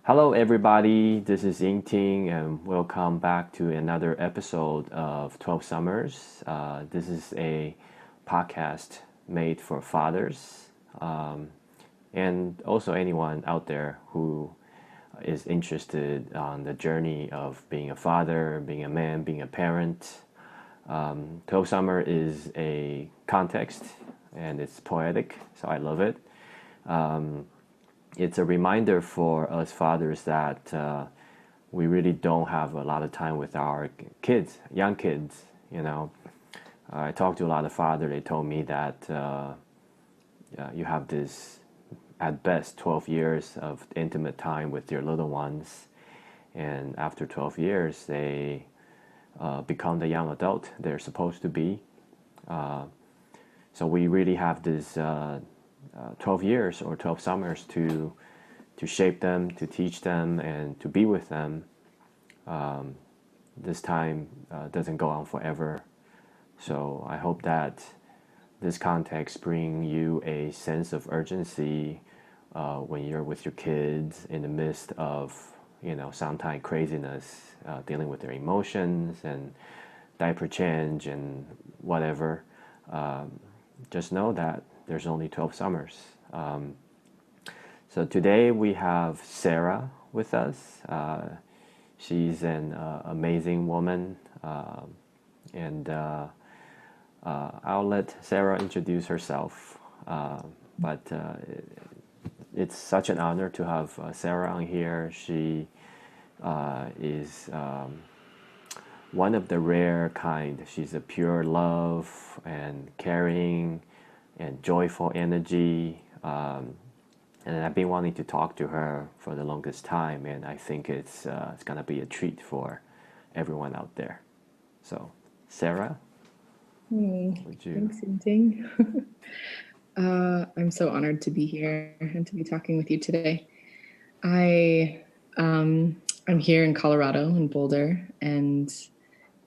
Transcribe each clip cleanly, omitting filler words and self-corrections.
Hello, everybody. This is Ying Ting, and welcome back to another episode of 12 Summers. This is a podcast made for fathers and also anyone out there who is interested on the journey of being a father, being a man, being a parent. 12 Summer is a context and it's poetic, so I love it. It's a reminder for us fathers that we really don't have a lot of time with our kids, young kids. You know, I talked to a lot of fathers. They told me that you have this, at best, 12 years of intimate time with your little ones, and after 12 years, they become the young adult they're supposed to be. So we really have this 12 years or 12 summers to shape them, to teach them, and to be with them. This time doesn't go on forever. So I hope that this context bring you a sense of urgency when you're with your kids in the midst of, sometimes craziness, dealing with their emotions and diaper change and whatever. Just know that there's only 12 summers. So today we have Sara with us. She's an amazing woman, and I'll let Sara introduce herself. But it's such an honor to have Sara on here. She is one of the rare kind. She's a pure love and caring and joyful energy. And I've been wanting to talk to her for the longest time, and I think it's gonna be a treat for everyone out there. So, Sara, Hey, would you? thanks, Ting. I'm so honored to be here and to be talking with you today. I I'm here in Colorado in Boulder, and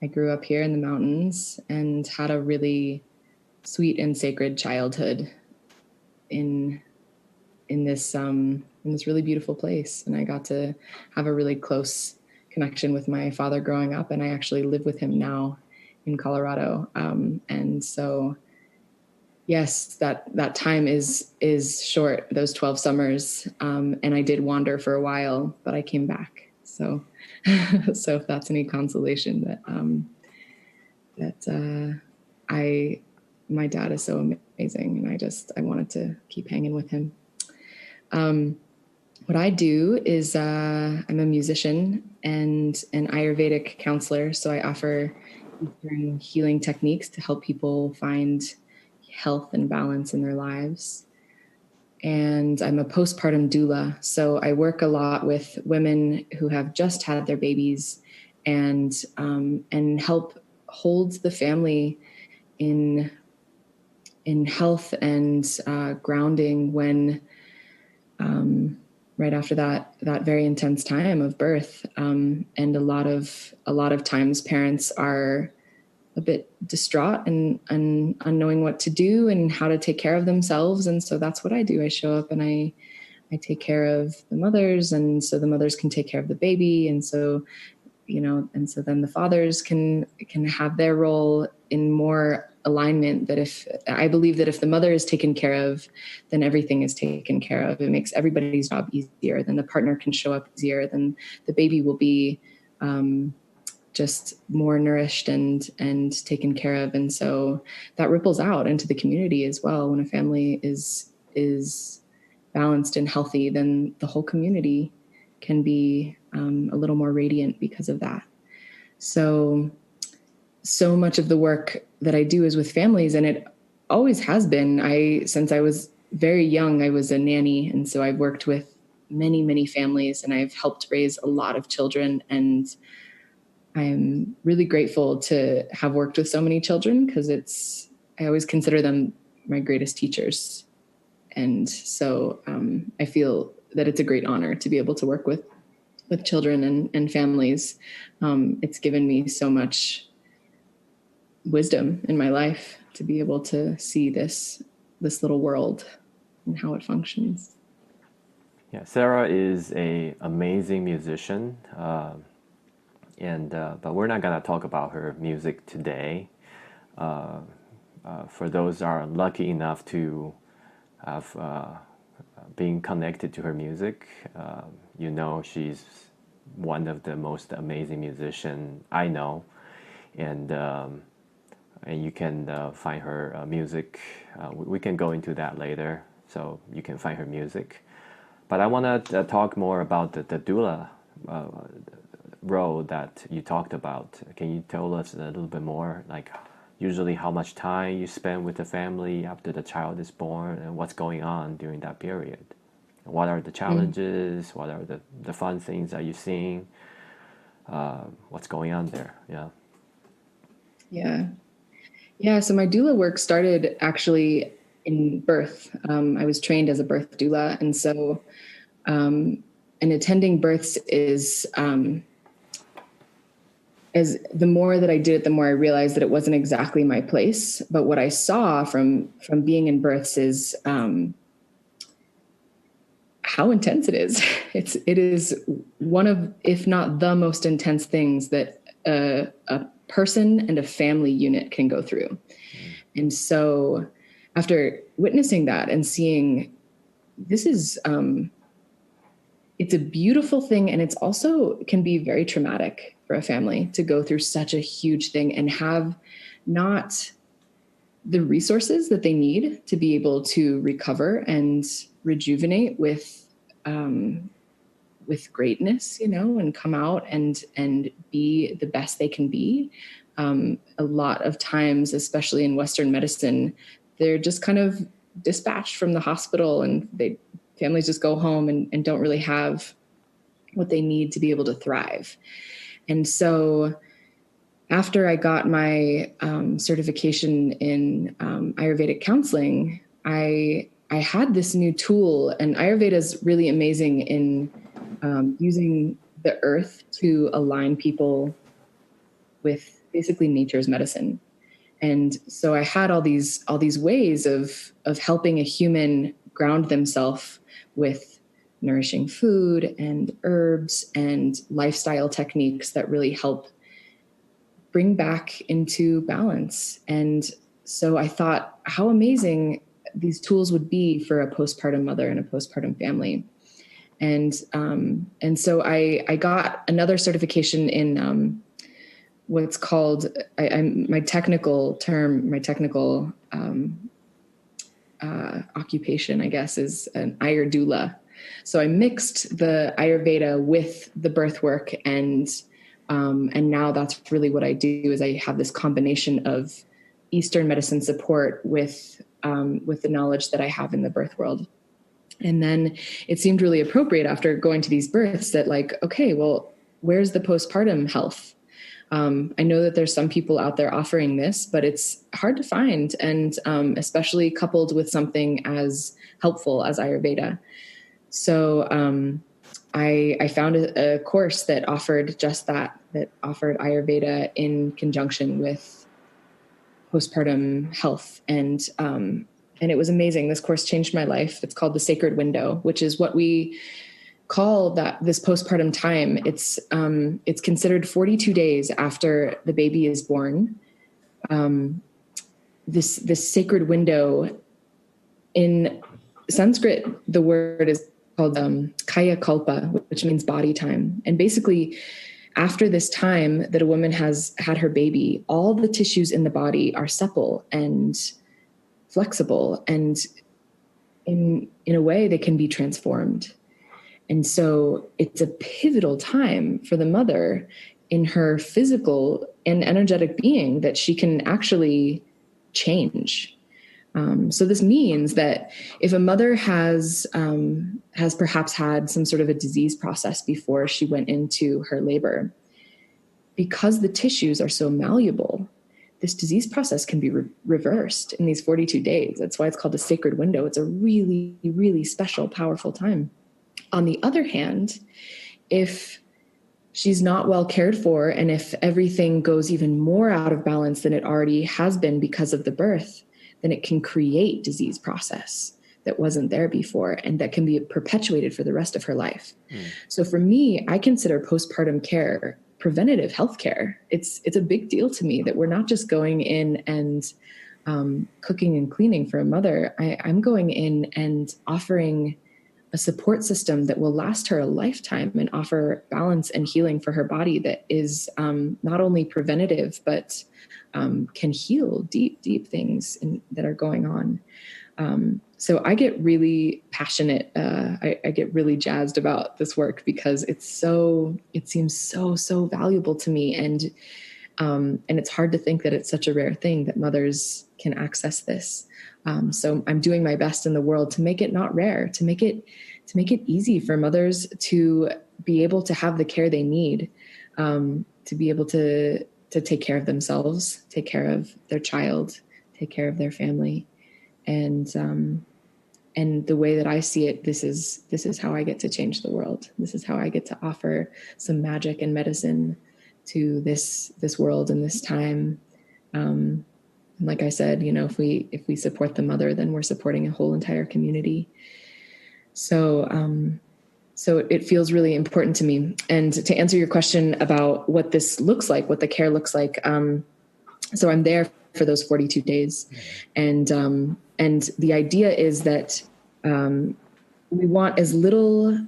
I grew up here in the mountains and had a really sweet and sacred childhood in in this really beautiful place. And I got to have a really close connection with my father growing up, and I actually live with him now in Colorado. And so yes, that time is short, those 12 summers. And I did wander for a while, but I came back. So so if that's any consolation, that I my dad is so amazing, and I wanted to keep hanging with him. What I do is I'm a musician and an Ayurvedic counselor. So I offer Eastern healing techniques to help people find health and balance in their lives. And I'm a postpartum doula. So I work a lot with women who have just had their babies, and help hold the family in health and grounding when right after that very intense time of birth. And a lot of times parents are a bit distraught and unknowing what to do and how to take care of themselves. And so that's what I do. I show up and I take care of the mothers, and so the mothers can take care of the baby. And so, and so then the fathers can have their role in more alignment. That if I believe that if the mother is taken care of, then everything is taken care of. It makes everybody's job easier. Then the partner can show up easier. Then the baby will be just more nourished and taken care of. And so that ripples out into the community as well. When a family is balanced and healthy, then the whole community can be a little more radiant because of that. So much of the work that I do is with families, and it always has been. Since I was very young, I was a nanny. And so I've worked with many, many families, and I've helped raise a lot of children. And I'm really grateful to have worked with so many children, because I always consider them my greatest teachers. And so I feel that it's a great honor to be able to work with children and families. It's given me so much wisdom in my life to be able to see this little world and how it functions. Yeah, Sarah is a amazing musician, and but we're not gonna talk about her music today. For those that are lucky enough to have been connected to her music, you know she's one of the most amazing musician I know, and and you can find her music. We can go into that later, so you can find her music. But I want to talk more about the doula uh, role that you talked about. Can you tell us a little bit more, like usually how much time you spend with the family after the child is born and what's going on during that period? What are the Mm. challenges? What are the fun things that you're seeing? What's going on there? Yeah. Yeah. Yeah. So my doula work started actually in birth. I was trained as a birth doula. And so, and attending births is, as the more that I did it, the more I realized that it wasn't exactly my place. But what I saw from being in births is how intense it is. It is one of, if not the most intense things that a person and a family unit can go through. And so, after witnessing that and seeing this is, it's a beautiful thing, and it's also can be very traumatic for a family to go through such a huge thing and have not the resources that they need to be able to recover and rejuvenate um, with greatness, you know, and come out and be the best they can be. A lot of times, especially in Western medicine, they're just kind of dispatched from the hospital, and families just go home and don't really have what they need to be able to thrive. And so after I got my certification in Ayurvedic counseling, I had this new tool, and Ayurveda is really amazing in using the earth to align people with basically nature's medicine. And so I had all these ways of helping a human ground themselves with nourishing food and herbs and lifestyle techniques that really help bring back into balance. And so I thought how amazing these tools would be for a postpartum mother and a postpartum family. And so I got another certification in what's called my technical term, my technical occupation, I guess, is an Ayurdoula. So I mixed the Ayurveda with the birth work, and now that's really what I do. Is I have this combination of Eastern medicine support with the knowledge that I have in the birth world. And then it seemed really appropriate after going to these births that, like, okay, well, where's the postpartum health? I know that there's some people out there offering this, but it's hard to find, and especially coupled with something as helpful as Ayurveda. So I found a course that offered just that offered Ayurveda in conjunction with postpartum health, and it was amazing. This course changed my life. It's called The Sacred Window, which is what we call that this postpartum time. It's considered 42 days after the baby is born. This sacred window, in Sanskrit, the word is called kaya kalpa, which means body time. And basically, after this time that a woman has had her baby, all the tissues in the body are supple and flexible, and in a way they can be transformed. And so it's a pivotal time for the mother in her physical and energetic being that she can actually change. So this means that if a mother has perhaps had some sort of a disease process before she went into her labor, because the tissues are so malleable, this disease process can be reversed in these 42 days. That's why it's called a sacred window. It's a really, really special, powerful time. On the other hand, if she's not well cared for, and if everything goes even more out of balance than it already has been because of the birth, then it can create disease process that wasn't there before, and that can be perpetuated for the rest of her life. So for me, I consider postpartum care preventative health care. It's a big deal to me that we're not just going in and cooking and cleaning for a mother. I'm going in and offering a support system that will last her a lifetime and offer balance and healing for her body that is not only preventative, but can heal deep things that are going on. So I get really passionate. I get really jazzed about this work because it seems so valuable to me. And it's hard to think that it's such a rare thing that mothers can access this. So I'm doing my best in the world to make it not rare, to make it easy for mothers to be able to have the care they need, to be able to take care of themselves, take care of their child, take care of their family. And the way that I see it, this is how I get to change the world. This is how I get to offer some magic and medicine to this world and this time. And like I said, if we support the mother, then we're supporting a whole entire community. So it feels really important to me. And to answer your question about what this looks like, what the care looks like, so I'm there for those 42 days, and the idea is that we want as little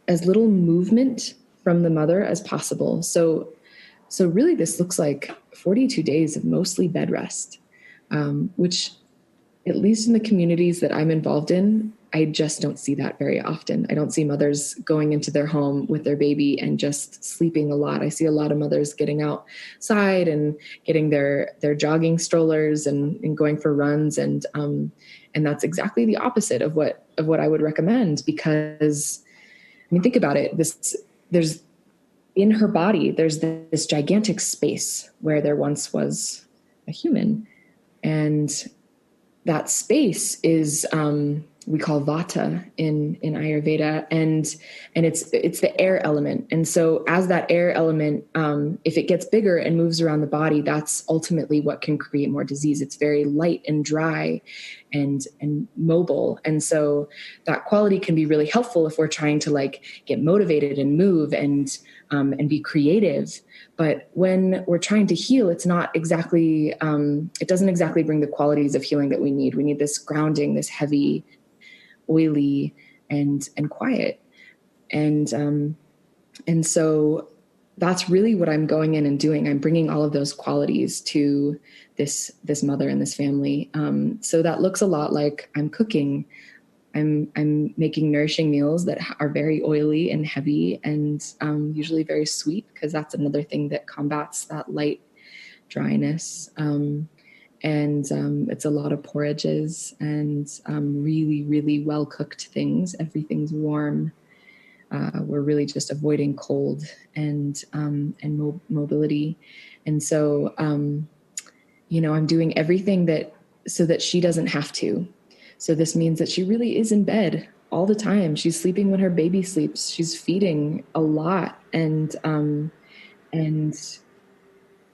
movement from the mother as possible. So really, this looks like 42 days of mostly bed rest, which, at least in the communities that I'm involved in, I just don't see that very often. I don't see mothers going into their home with their baby and just sleeping a lot. I see a lot of mothers getting outside and getting their jogging strollers and going for runs. And that's exactly the opposite of what I would recommend, because, I mean, think about it. There's in her body, there's this gigantic space where there once was a human. And that space is, we call vata in Ayurveda, and it's the air element. And so as that air element, if it gets bigger and moves around the body, that's ultimately what can create more disease. It's very light and dry and mobile. And so that quality can be really helpful if we're trying to get motivated and move and be creative. But when we're trying to heal, it's not exactly, it doesn't exactly bring the qualities of healing that we need. We need this grounding, this heavy, oily, and quiet. And so that's really what I'm going in and doing. I'm bringing all of those qualities to this mother and this family. So that looks a lot like I'm cooking. I'm making nourishing meals that are very oily and heavy and usually very sweet, because that's another thing that combats that light dryness. And it's a lot of porridges and really, really well-cooked things. Everything's warm. We're really just avoiding cold and mobility. And so, I'm doing everything so that she doesn't have to. So this means that she really is in bed all the time. She's sleeping when her baby sleeps. She's feeding a lot. And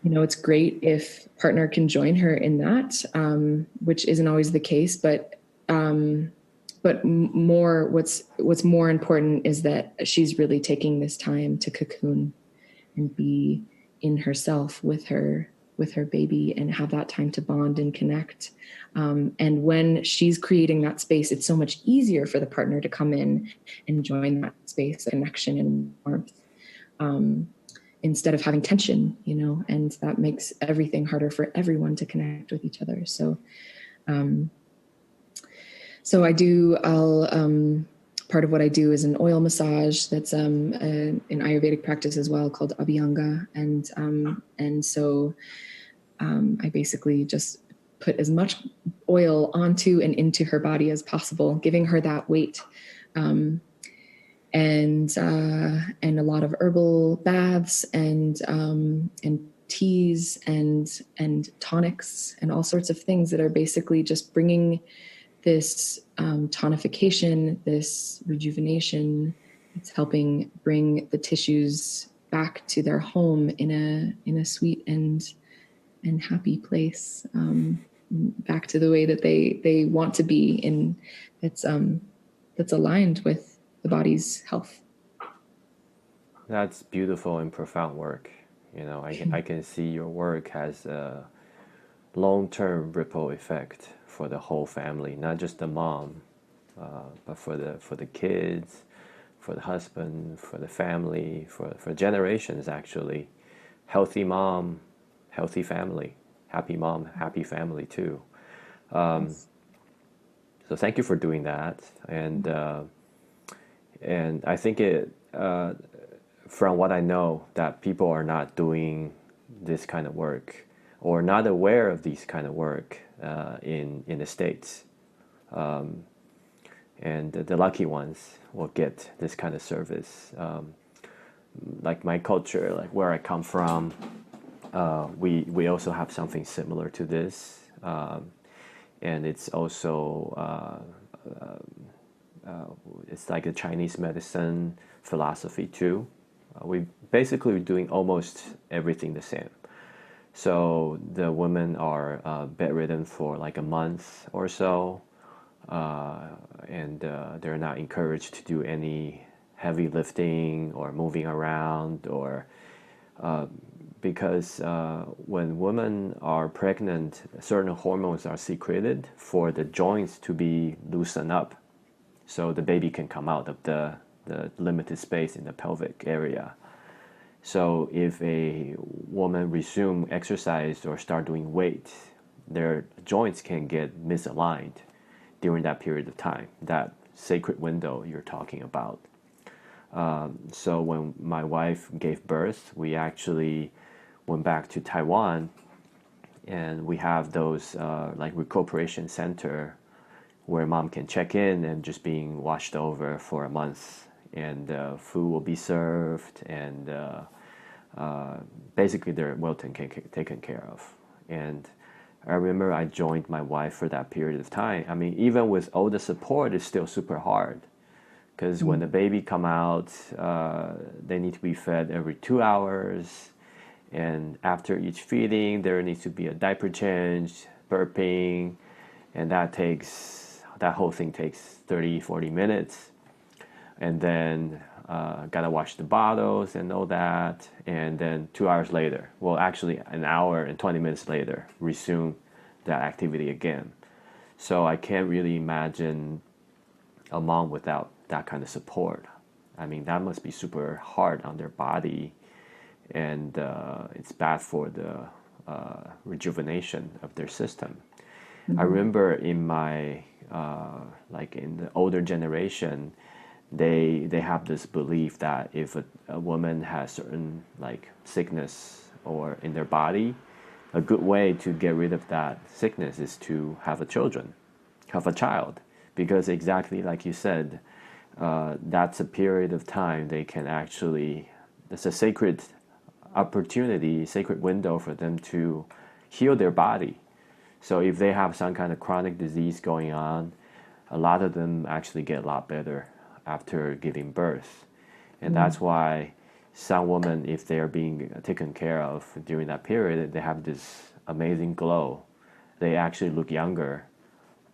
it's great if partner can join her in that, which isn't always the case, but more, what's more important is that she's really taking this time to cocoon and be in herself with her baby and have that time to bond and connect. And when she's creating that space, it's so much easier for the partner to come in and join that space, connection and warmth, instead of having tension, and that makes everything harder for everyone to connect with each other. So, part of what I do is an oil massage that's an Ayurvedic practice as well, called Abhyanga. And so I basically just put as much oil onto and into her body as possible, giving her that weight. And a lot of herbal baths and teas and tonics and all sorts of things that are basically just bringing this tonification, this rejuvenation. It's helping bring the tissues back to their home in a sweet and happy place. back to the way that they want to be in that's that's aligned with the body's health. That's beautiful and profound work. I can see your work has a long-term ripple effect for the whole family, not just the mom, but for the kids, for the husband, for the family, for generations actually. Healthy mom, healthy family. Happy mom, happy family too. Yes. So thank you for doing that, and I think from what I know, that people are not doing this kind of work or not aware of these kind of work in the States. And the lucky ones will get this kind of service. Like my culture, like where I come from, we also have something similar to this, and it's also it's like a Chinese medicine philosophy too. We basically doing almost everything the same. So the women are bedridden for like a month or so, and they're not encouraged to do any heavy lifting or moving around, or because when women are pregnant, certain hormones are secreted for the joints to be loosened up, so the baby can come out of the limited space in the pelvic area. So if a woman resume exercise or start doing weight, their joints can get misaligned during that period of time, that sacred window you're talking about. So when my wife gave birth, we actually went back to Taiwan, and we have those like recuperation center where mom can check in and just being washed over for a month, and food will be served, and basically they're well taken care of. And I remember I joined my wife for that period of time. I mean, even with all the support, it's still super hard because when the baby come out, they need to be fed every 2 hours, and after each feeding, there needs to be a diaper change, burping, and that whole thing takes 30-40 minutes, and then gotta wash the bottles and all that, and then 2 hours later, well, actually an hour and 20 minutes later, resume that activity again. So I can't really imagine a mom without that kind of support. I mean, that must be super hard on their body, and it's bad for the rejuvenation of their system. I remember in my like in the older generation, they have this belief that if a woman has certain like sickness or in their body, a good way to get rid of that sickness is to have a child, because exactly like you said, that's a period of time they can actually, it's a sacred opportunity, sacred window for them to heal their body. So if they have some kind of chronic disease going on, a lot of them actually get a lot better after giving birth. And that's why some women, if they're being taken care of during that period, they have this amazing glow. They actually look younger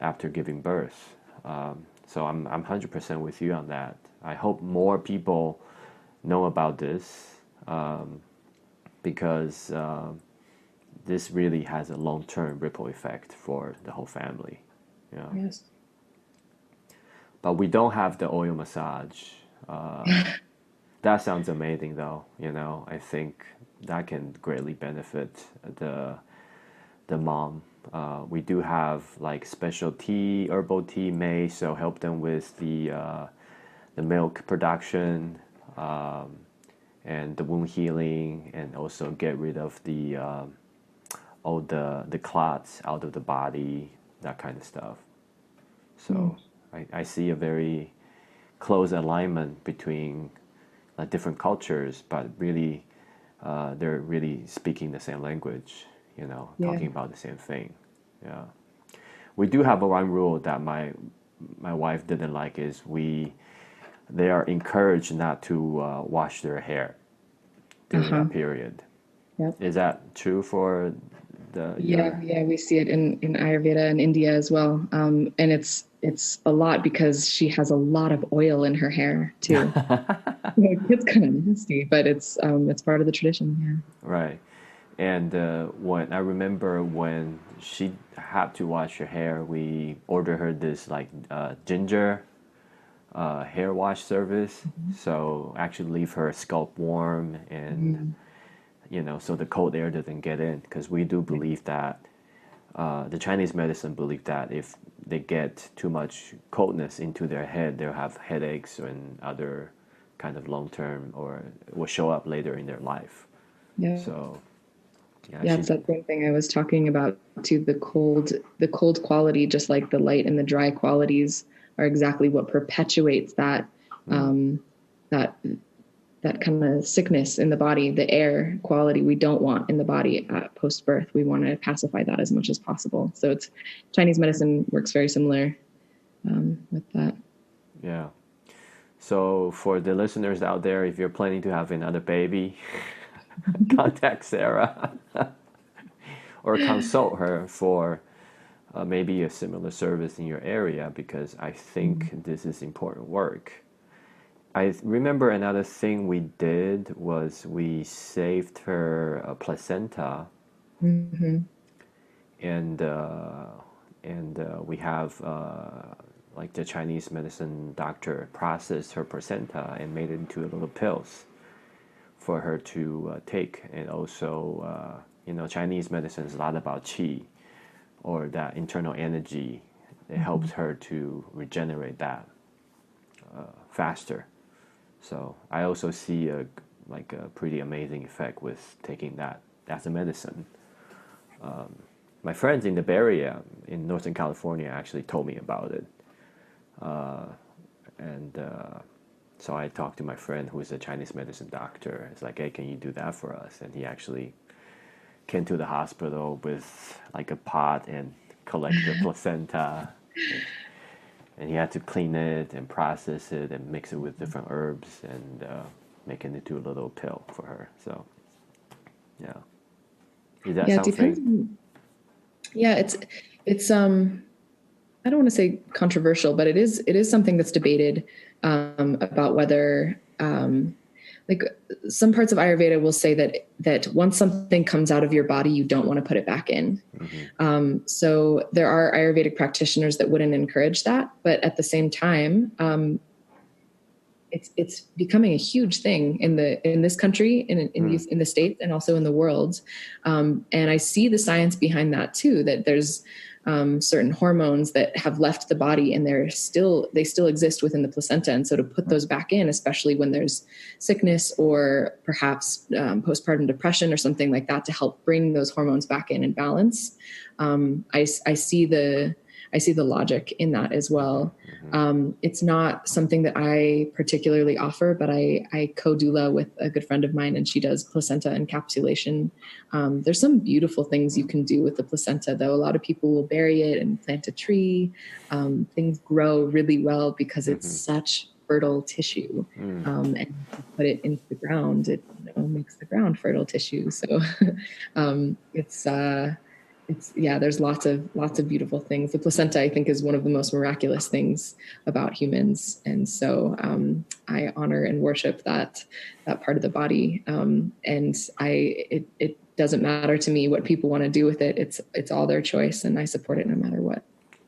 after giving birth. So I'm 100% with you on that. I hope more people know about this, because this really has a long-term ripple effect for the whole family. Yeah. Yes. But we don't have the oil massage. That sounds amazing, though. I think that can greatly benefit the mom. We do have like special tea, herbal tea made, so help them with the milk production, and the wound healing, and also get rid of all the clots out of the body, that kind of stuff. So I see a very close alignment between different cultures, but really they're really speaking the same language, Yeah. talking about the same thing. Yeah. We do have one rule that my wife didn't like, is they are encouraged not to wash their hair during Uh-huh. that period. Yep. Is that true for the Yeah, your yeah, we see it in Ayurveda and India as well. And it's a lot because she has a lot of oil in her hair too. It's kind of nasty, but it's part of the tradition. right. And when I remember when she had to wash her hair, we ordered her this like ginger hair wash service. So actually leave her scalp warm and Yeah. so the cold air doesn't get in because we do believe that the Chinese medicine believe that if they get too much coldness into their head, they'll have headaches and other kind of long term or will show up later in their life. Yeah. So yeah, Yeah, she. it's that same thing I was talking about too. The cold quality, just like the light and the dry qualities, are exactly what perpetuates Mm, um, that that kind of sickness in the body, the air quality we don't want in the body at post birth. We want to pacify that as much as possible. So it's Chinese medicine works very similar with that. yeah. So for the listeners out there, if you're planning to have another baby, contact Sarah or consult her for maybe a similar service in your area because I think this is important work. I remember another thing we did was we saved her a placenta, Mm-hmm. and we have like the Chinese medicine doctor processed her placenta and made it into little pills for her to take, and also Chinese medicine is a lot about qi or that internal energy. It Mm-hmm. helps her to regenerate that faster. So I also see a pretty amazing effect with taking that as a medicine. My friends in the Bay Area in Northern California actually told me about it, and so I talked to my friend who is a Chinese medicine doctor. It's like, hey, can you do that for us? And he actually came to the hospital with like a pot and collect the placenta, and he had to clean it and process it and mix it with different herbs and make it into a little pill for her. So yeah, is that Yeah, it depends. something? Yeah, it's I don't want to say controversial, but it is something that's debated about whether like some parts of Ayurveda will say that once something comes out of your body, you don't want to put it back in. Mm-hmm. So there are Ayurvedic practitioners that wouldn't encourage that, but at the same time, it's becoming a huge thing in this country, in the states, and also in the world. And I see the science behind that too. That there's certain hormones that have left the body, and they still exist within the placenta. And so to put those back in, especially when there's sickness or perhaps postpartum depression or something like that, to help bring those hormones back in balance, I see the logic in that as well. Mm-hmm. It's not something that I particularly offer, but I co-doula with a good friend of mine, and she does placenta encapsulation. There's some beautiful things you can do with the placenta, though. A lot of people will bury it and plant a tree. Things grow really well because it's Mm-hmm. such fertile tissue. Mm. And to put it into the ground, it makes the ground fertile tissue. So it's yeah, there's lots of beautiful things. The placenta, I think, is one of the most miraculous things about humans, and so I honor and worship that part of the body. And it doesn't matter to me what people want to do with it. It's all their choice, and I support it no matter what.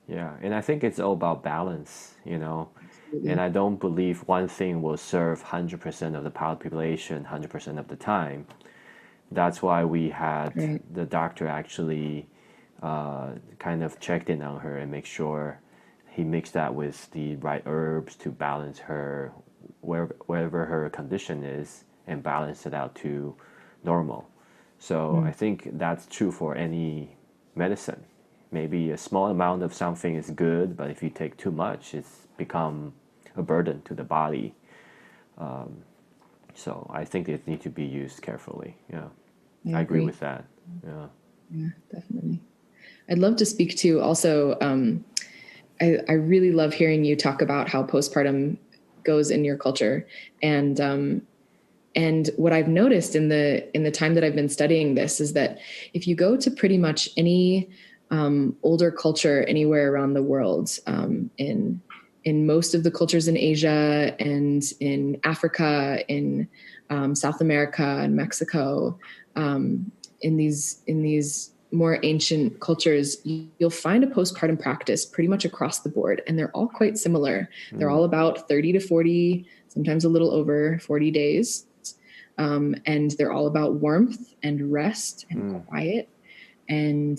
Yeah, and I think it's all about balance. And Absolutely. I don't believe one thing will serve 100% of the population 100% of the time. That's why we had Right. the doctor actually kind of checked in on her and make sure he mixed that with the right herbs to balance her wherever her condition is and balance it out to normal. So I Mm. think that's true for any medicine. Maybe a small amount of something is good, but if you take too much, it's become a burden to the body. So I think it needs to be used carefully. Yeah, I I agree agree. with that. Yeah. Yeah, definitely. I'd love to speak to also. I really love hearing you talk about how postpartum goes in your culture, and And what I've noticed in the time that I've been studying this is that if you go to pretty much any older culture anywhere around the world, in most of the cultures in Asia and in Africa, in South America and Mexico, in these more ancient cultures, you'll find a postpartum practice pretty much across the board, and they're all quite similar. They're all about 30 to 40, sometimes a little over 40 days. And they're all about warmth and rest and quiet. And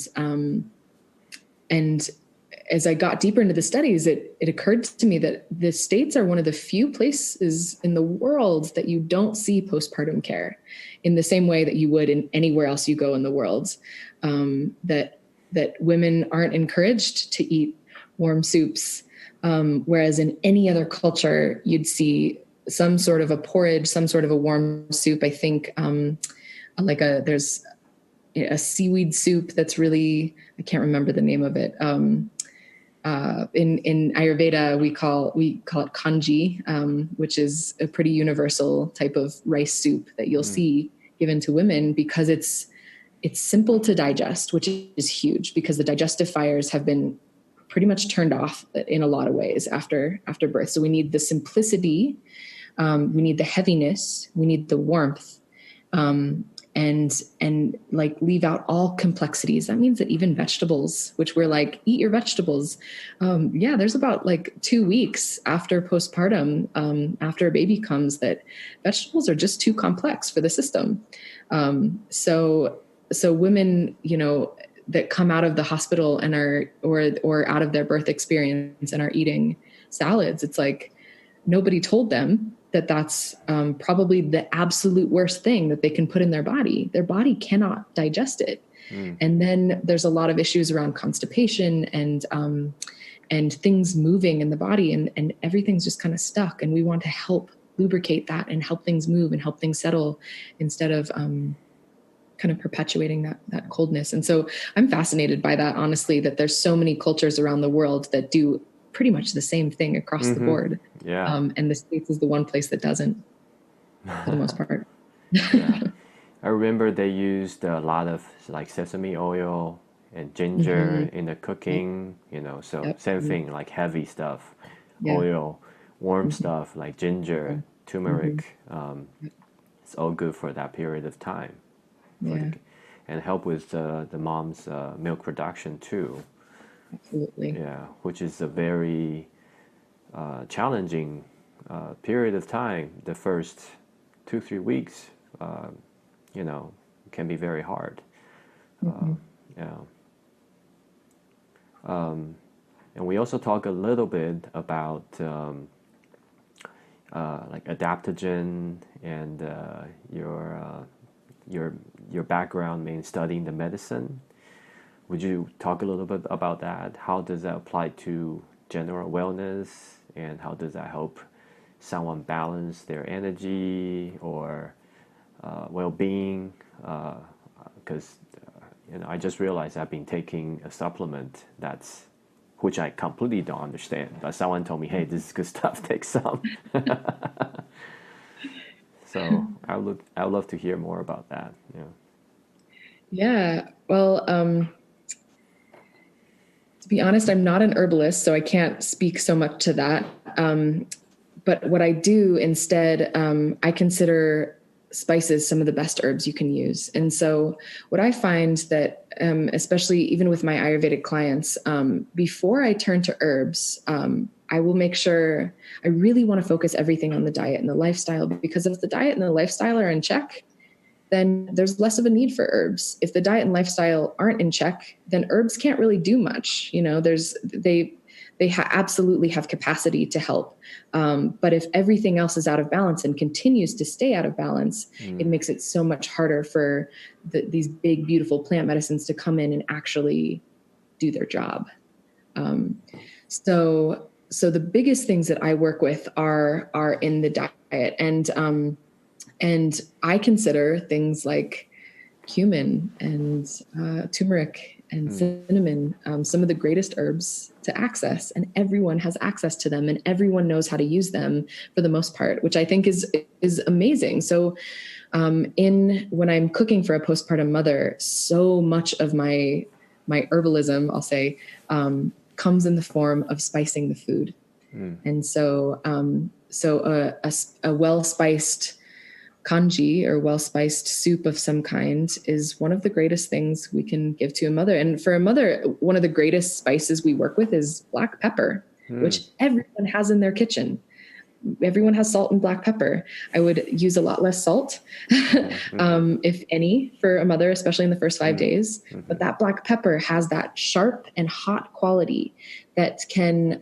as I got deeper into the studies, it occurred to me that the States are one of the few places in the world that you don't see postpartum care in the same way that you would in anywhere else you go in the world. That women aren't encouraged to eat warm soups, whereas in any other culture, you'd see some sort of a porridge, some sort of a warm soup. I think there's a seaweed soup that's really, I can't remember the name of it. In Ayurveda, we call it kanji, which is a pretty universal type of rice soup that you'll see given to women because it's simple to digest, which is huge because the digestive fires have been pretty much turned off in a lot of ways after birth. So we need the simplicity, we need the heaviness, we need the warmth, and like leave out all complexities. That means that even vegetables, which we're like, eat your vegetables. There's about like 2 weeks after postpartum, after a baby comes, that vegetables are just too complex for the system. So women, that come out of the hospital and or out of their birth experience and are eating salads, it's like nobody told them that that's probably the absolute worst thing that they can put in their body. Their body cannot digest it. And then there's a lot of issues around constipation and things moving in the body, and everything's just kind of stuck. And we want to help lubricate that and help things move and help things settle instead of kind of perpetuating that coldness. And so I'm fascinated by that, honestly, that there's so many cultures around the world that do pretty much the same thing across the board. Yeah. And the States is the one place that doesn't, for the most part. Yeah. I remember they used a lot of like sesame oil and ginger in the cooking, so same thing, like heavy stuff, oil, warm stuff like ginger, turmeric. It's all good for that period of time. And help with the mom's milk production too. Absolutely. Yeah, which is a very challenging period of time. The first 2-3 weeks, can be very hard. And we also talk a little bit about like adaptogen and your background means studying the medicine. Would you talk a little bit about that? How does that apply to general wellness, and how does that help someone balance their energy or well-being? Because I just realized I've been taking a supplement which I completely don't understand, but someone told me, hey, this is good stuff, take some. So I would love to hear more about that. Yeah. Well, to be honest, I'm not an herbalist, so I can't speak so much to that. But what I do instead, I consider spices some of the best herbs you can use. And so what I find that, especially even with my Ayurvedic clients, before I turn to herbs, I will make sure I really want to focus everything on the diet and the lifestyle, because if the diet and the lifestyle are in check, then there's less of a need for herbs. If the diet and lifestyle aren't in check, then herbs can't really do much. They absolutely have capacity to help. But if everything else is out of balance and continues to stay out of balance, it makes it so much harder for these big, beautiful plant medicines to come in and actually do their job. So the biggest things that I work with are in the diet, and I consider things like cumin and turmeric and cinnamon, some of the greatest herbs to access, and everyone has access to them and everyone knows how to use them for the most part, which I think is amazing. So when I'm cooking for a postpartum mother, so much of my herbalism, I'll say, comes in the form of spicing the food. And so a well-spiced kanji, or well-spiced soup of some kind, is one of the greatest things we can give to a mother. And for a mother, one of the greatest spices we work with is black pepper, which everyone has in their kitchen. Everyone has salt and black pepper. I would use a lot less salt, if any, for a mother, especially in the first 5 days. But that black pepper has that sharp and hot quality that can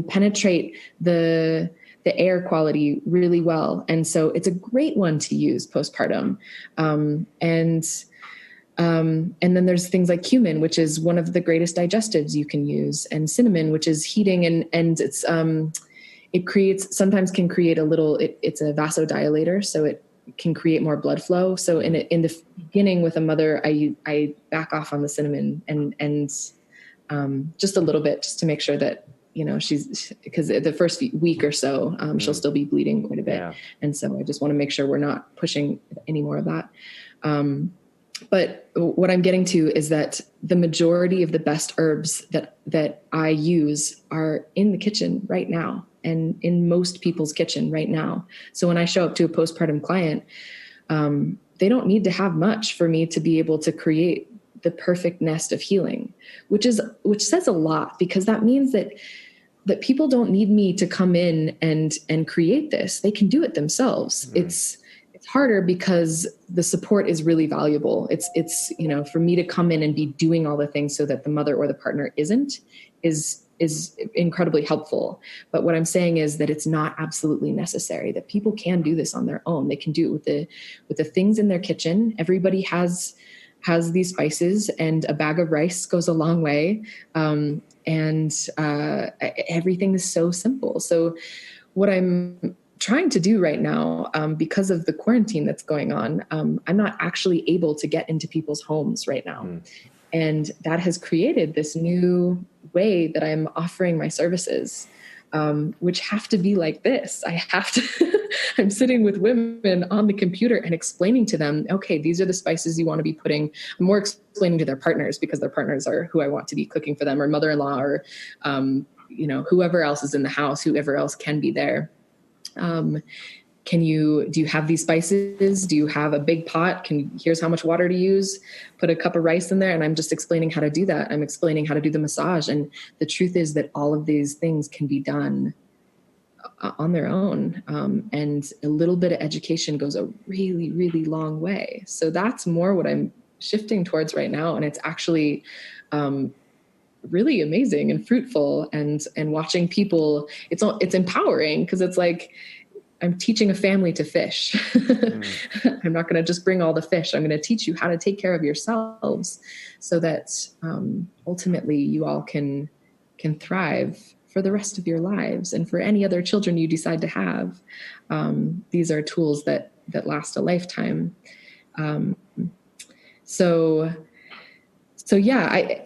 penetrate the air quality really well. And so it's a great one to use postpartum. And then there's things like cumin, which is one of the greatest digestives you can use, and cinnamon, which is heating, and it's, sometimes can create a little, it's a vasodilator. So it can create more blood flow. So in the beginning with a mother, I back off on the cinnamon and just a little bit, just to make sure that, because the first week or so, she'll still be bleeding quite a bit. Yeah. And so I just want to make sure we're not pushing any more of that. But what I'm getting to is that the majority of the best herbs that I use are in the kitchen right now, and in most people's kitchen right now. So when I show up to a postpartum client, they don't need to have much for me to be able to create the perfect nest of healing, which says a lot, because that means that people don't need me to come in and create this. They can do it themselves. It's harder because the support is really valuable. It's for me to come in and be doing all the things so that the mother or the partner isn't, is incredibly helpful. But what I'm saying is that it's not absolutely necessary, that people can do this on their own. They can do it with the things in their kitchen. Everybody has these spices, and a bag of rice goes a long way. Everything is so simple. So what I'm trying to do right now, because of the quarantine that's going on, I'm not actually able to get into people's homes right now. And that has created this new way that I'm offering my services, which have to be like this. I'm sitting with women on the computer and explaining to them, okay, these are the spices you want to be putting. I'm more explaining to their partners, because their partners are who I want to be cooking for them, or mother-in-law, or, whoever else is in the house, whoever else can be there. Do you have these spices? Do you have a big pot? Here's how much water to use, put a cup of rice in there. And I'm just explaining how to do that. I'm explaining how to do the massage. And the truth is that all of these things can be done on their own. And a little bit of education goes a really, really long way. So that's more what I'm shifting towards right now. And it's actually, really amazing and fruitful, and watching people, it's empowering, because it's like, I'm teaching a family to fish. I'm not going to just bring all the fish. I'm going to teach you how to take care of yourselves, so that ultimately you all can thrive for the rest of your lives, and for any other children you decide to have. These are tools that last a lifetime. So yeah,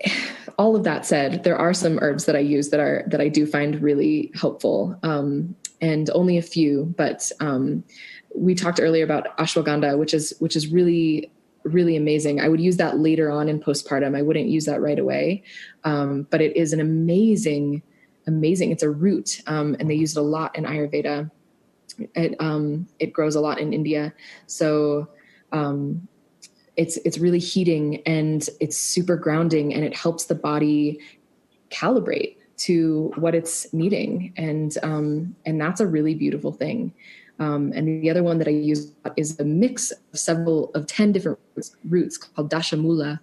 all of that said, there are some herbs that I use that I do find really helpful. And only a few, but we talked earlier about ashwagandha, which is really, really amazing. I would use that later on in postpartum. I wouldn't use that right away. But it is an amazing, it's a root. And they use it a lot in Ayurveda. It grows a lot in India. So, it's really heating, and it's super grounding, and it helps the body calibrate to what it's needing. And that's a really beautiful thing. And the other one that I use is a mix of 10 different roots called dashamula.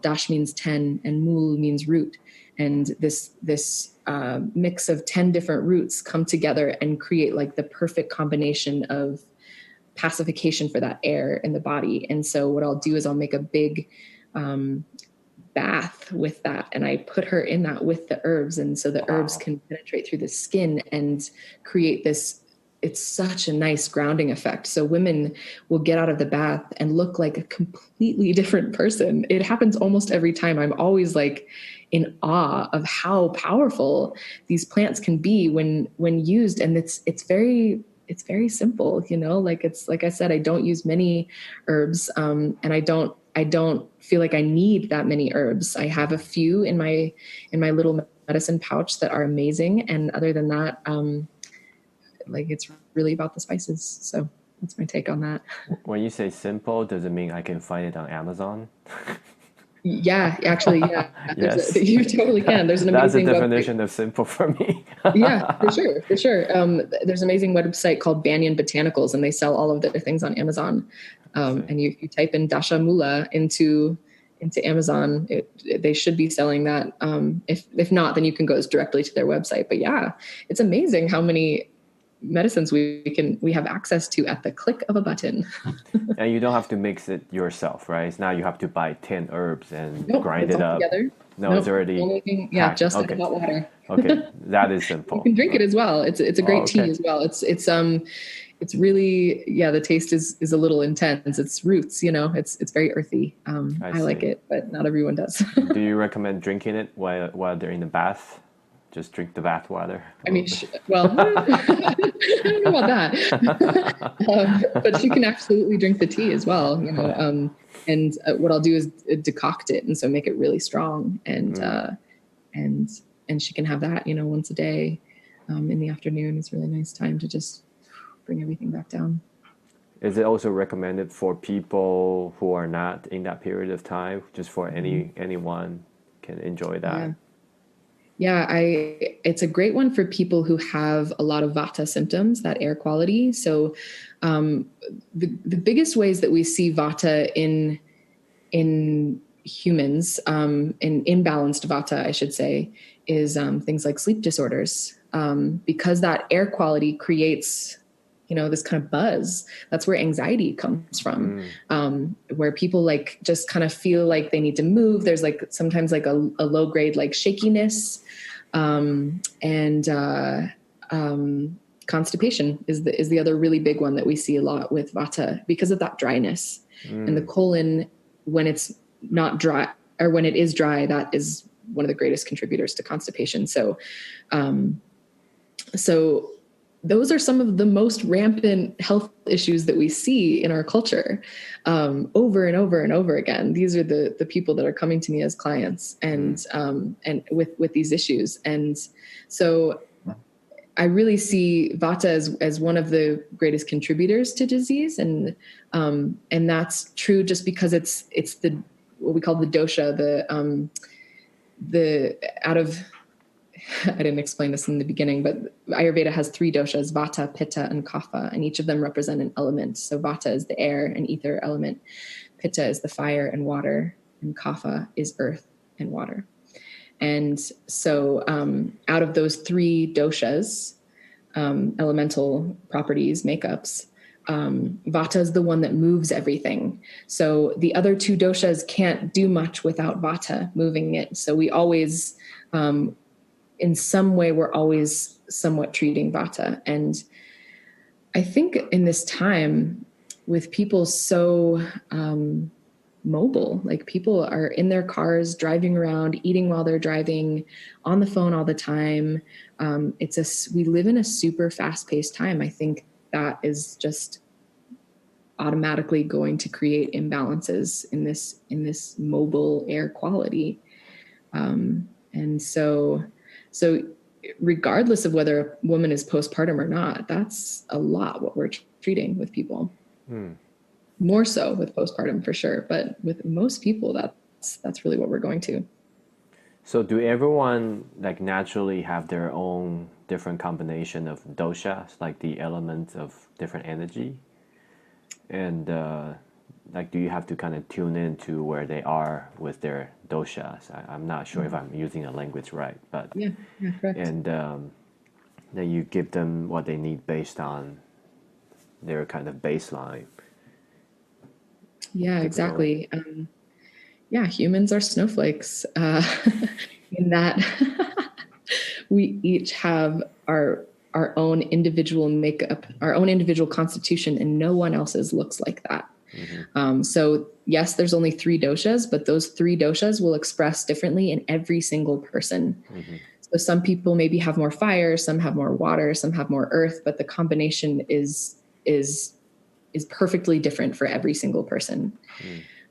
Dash means 10 and mul means root. And this mix of 10 different roots come together and create like the perfect combination of pacification for that air in the body. And so what I'll do is I'll make a big bath with that, and I put her in that with the herbs. And so the herbs can penetrate through the skin and create this it's such a nice grounding effect. So women will get out of the bath and look like a completely different person. It happens almost every time. I'm always like in awe of how powerful these plants can be when used. And it's very simple, you know, like it's, like I said, I don't use many herbs. And I don't feel like I need that many herbs. I have a few in my little medicine pouch that are amazing. And other than that, like it's really about the spices. So that's my take on that. When you say simple, does it mean I can find it on Amazon? Yeah, actually, yeah. Yes. You totally can. There's an That's the amazing website. definition of simple for me. Yeah, for sure, for sure. There's an amazing website called Banyan Botanicals, and they sell all of their things on Amazon. See. And you type in Dasha Mula into Amazon, they should be selling that. If not, then you can go directly to their website. But yeah, it's amazing how many medicines we have access to at the click of a button. And you don't have to mix it yourself, right? Now you have to buy 10 herbs and Nope, grind it's it all up. together. No, Nope, it's already only thing, yeah, packed. just Okay. in hot water. Okay, that is You simple. can drink it as well. It's a great tea okay. as well. It's really, yeah, the taste is a little intense. It's roots, you know, it's very earthy. I like see. it, but not everyone does. Do you recommend drinking it while they're in the bath? Just drink the bath water. I mean, well, I don't know about that. But you can absolutely drink the tea as well, you know. And what I'll do is decoct it, and so make it really strong, and she can have that, you know, once a day in the afternoon. It's a really nice time to just bring everything back down. Is it also recommended for people who are not in that period of time? Just for anyone can enjoy that? Yeah. Yeah, it's a great one for people who have a lot of vata symptoms, that air quality. So the biggest ways that we see vata in humans, in imbalanced vata, I should say, is things like sleep disorders. Because that air quality creates, you know, this kind of buzz. That's where anxiety comes from, where people like just kind of feel like they need to move. There's like sometimes like a low grade like shakiness, and constipation is the other really big one that we see a lot with vata because of that dryness. And the colon, when it's not dry, or when it is dry, that is one of the greatest contributors to constipation. So those are some of the most rampant health issues that we see in our culture, over and over and over again. These are the people that are coming to me as clients, and with these issues. And so I really see vata as one of the greatest contributors to disease. And that's true just because it's the, what we call the dosha, I didn't explain this in the beginning, but Ayurveda has 3 doshas: vata, pitta, and kapha, and each of them represent an element. So vata is the air and ether element, pitta is the fire and water, and kapha is earth and water. And so out of those 3 doshas, elemental properties, makeups, vata is the one that moves everything. So the other 2 doshas can't do much without vata moving it. So we always, in some way, we're always somewhat treating vata. And I think in this time with people so mobile, like people are in their cars, driving around, eating while they're driving, on the phone all the time. We live in a super fast-paced time. I think that is just automatically going to create imbalances in this mobile air quality. And so regardless of whether a woman is postpartum or not, that's a lot what we're treating with people. More so with postpartum for sure, but with most people, that's really what we're going to. So do everyone like naturally have their own different combination of doshas, like the elements of different energy? And like, do you have to kind of tune into where they are with their doshas? I'm not sure if I'm using the language right, but yeah, correct. And then you give them what they need based on their kind of baseline. Yeah, exactly. Yeah, humans are snowflakes in that we each have our our own individual makeup, our own individual constitution, and no one else's looks like that. So yes, there's only 3 doshas, but those 3 doshas will express differently in every single person. So some people maybe have more fire, some have more water, some have more earth, but the combination is perfectly different for every single person.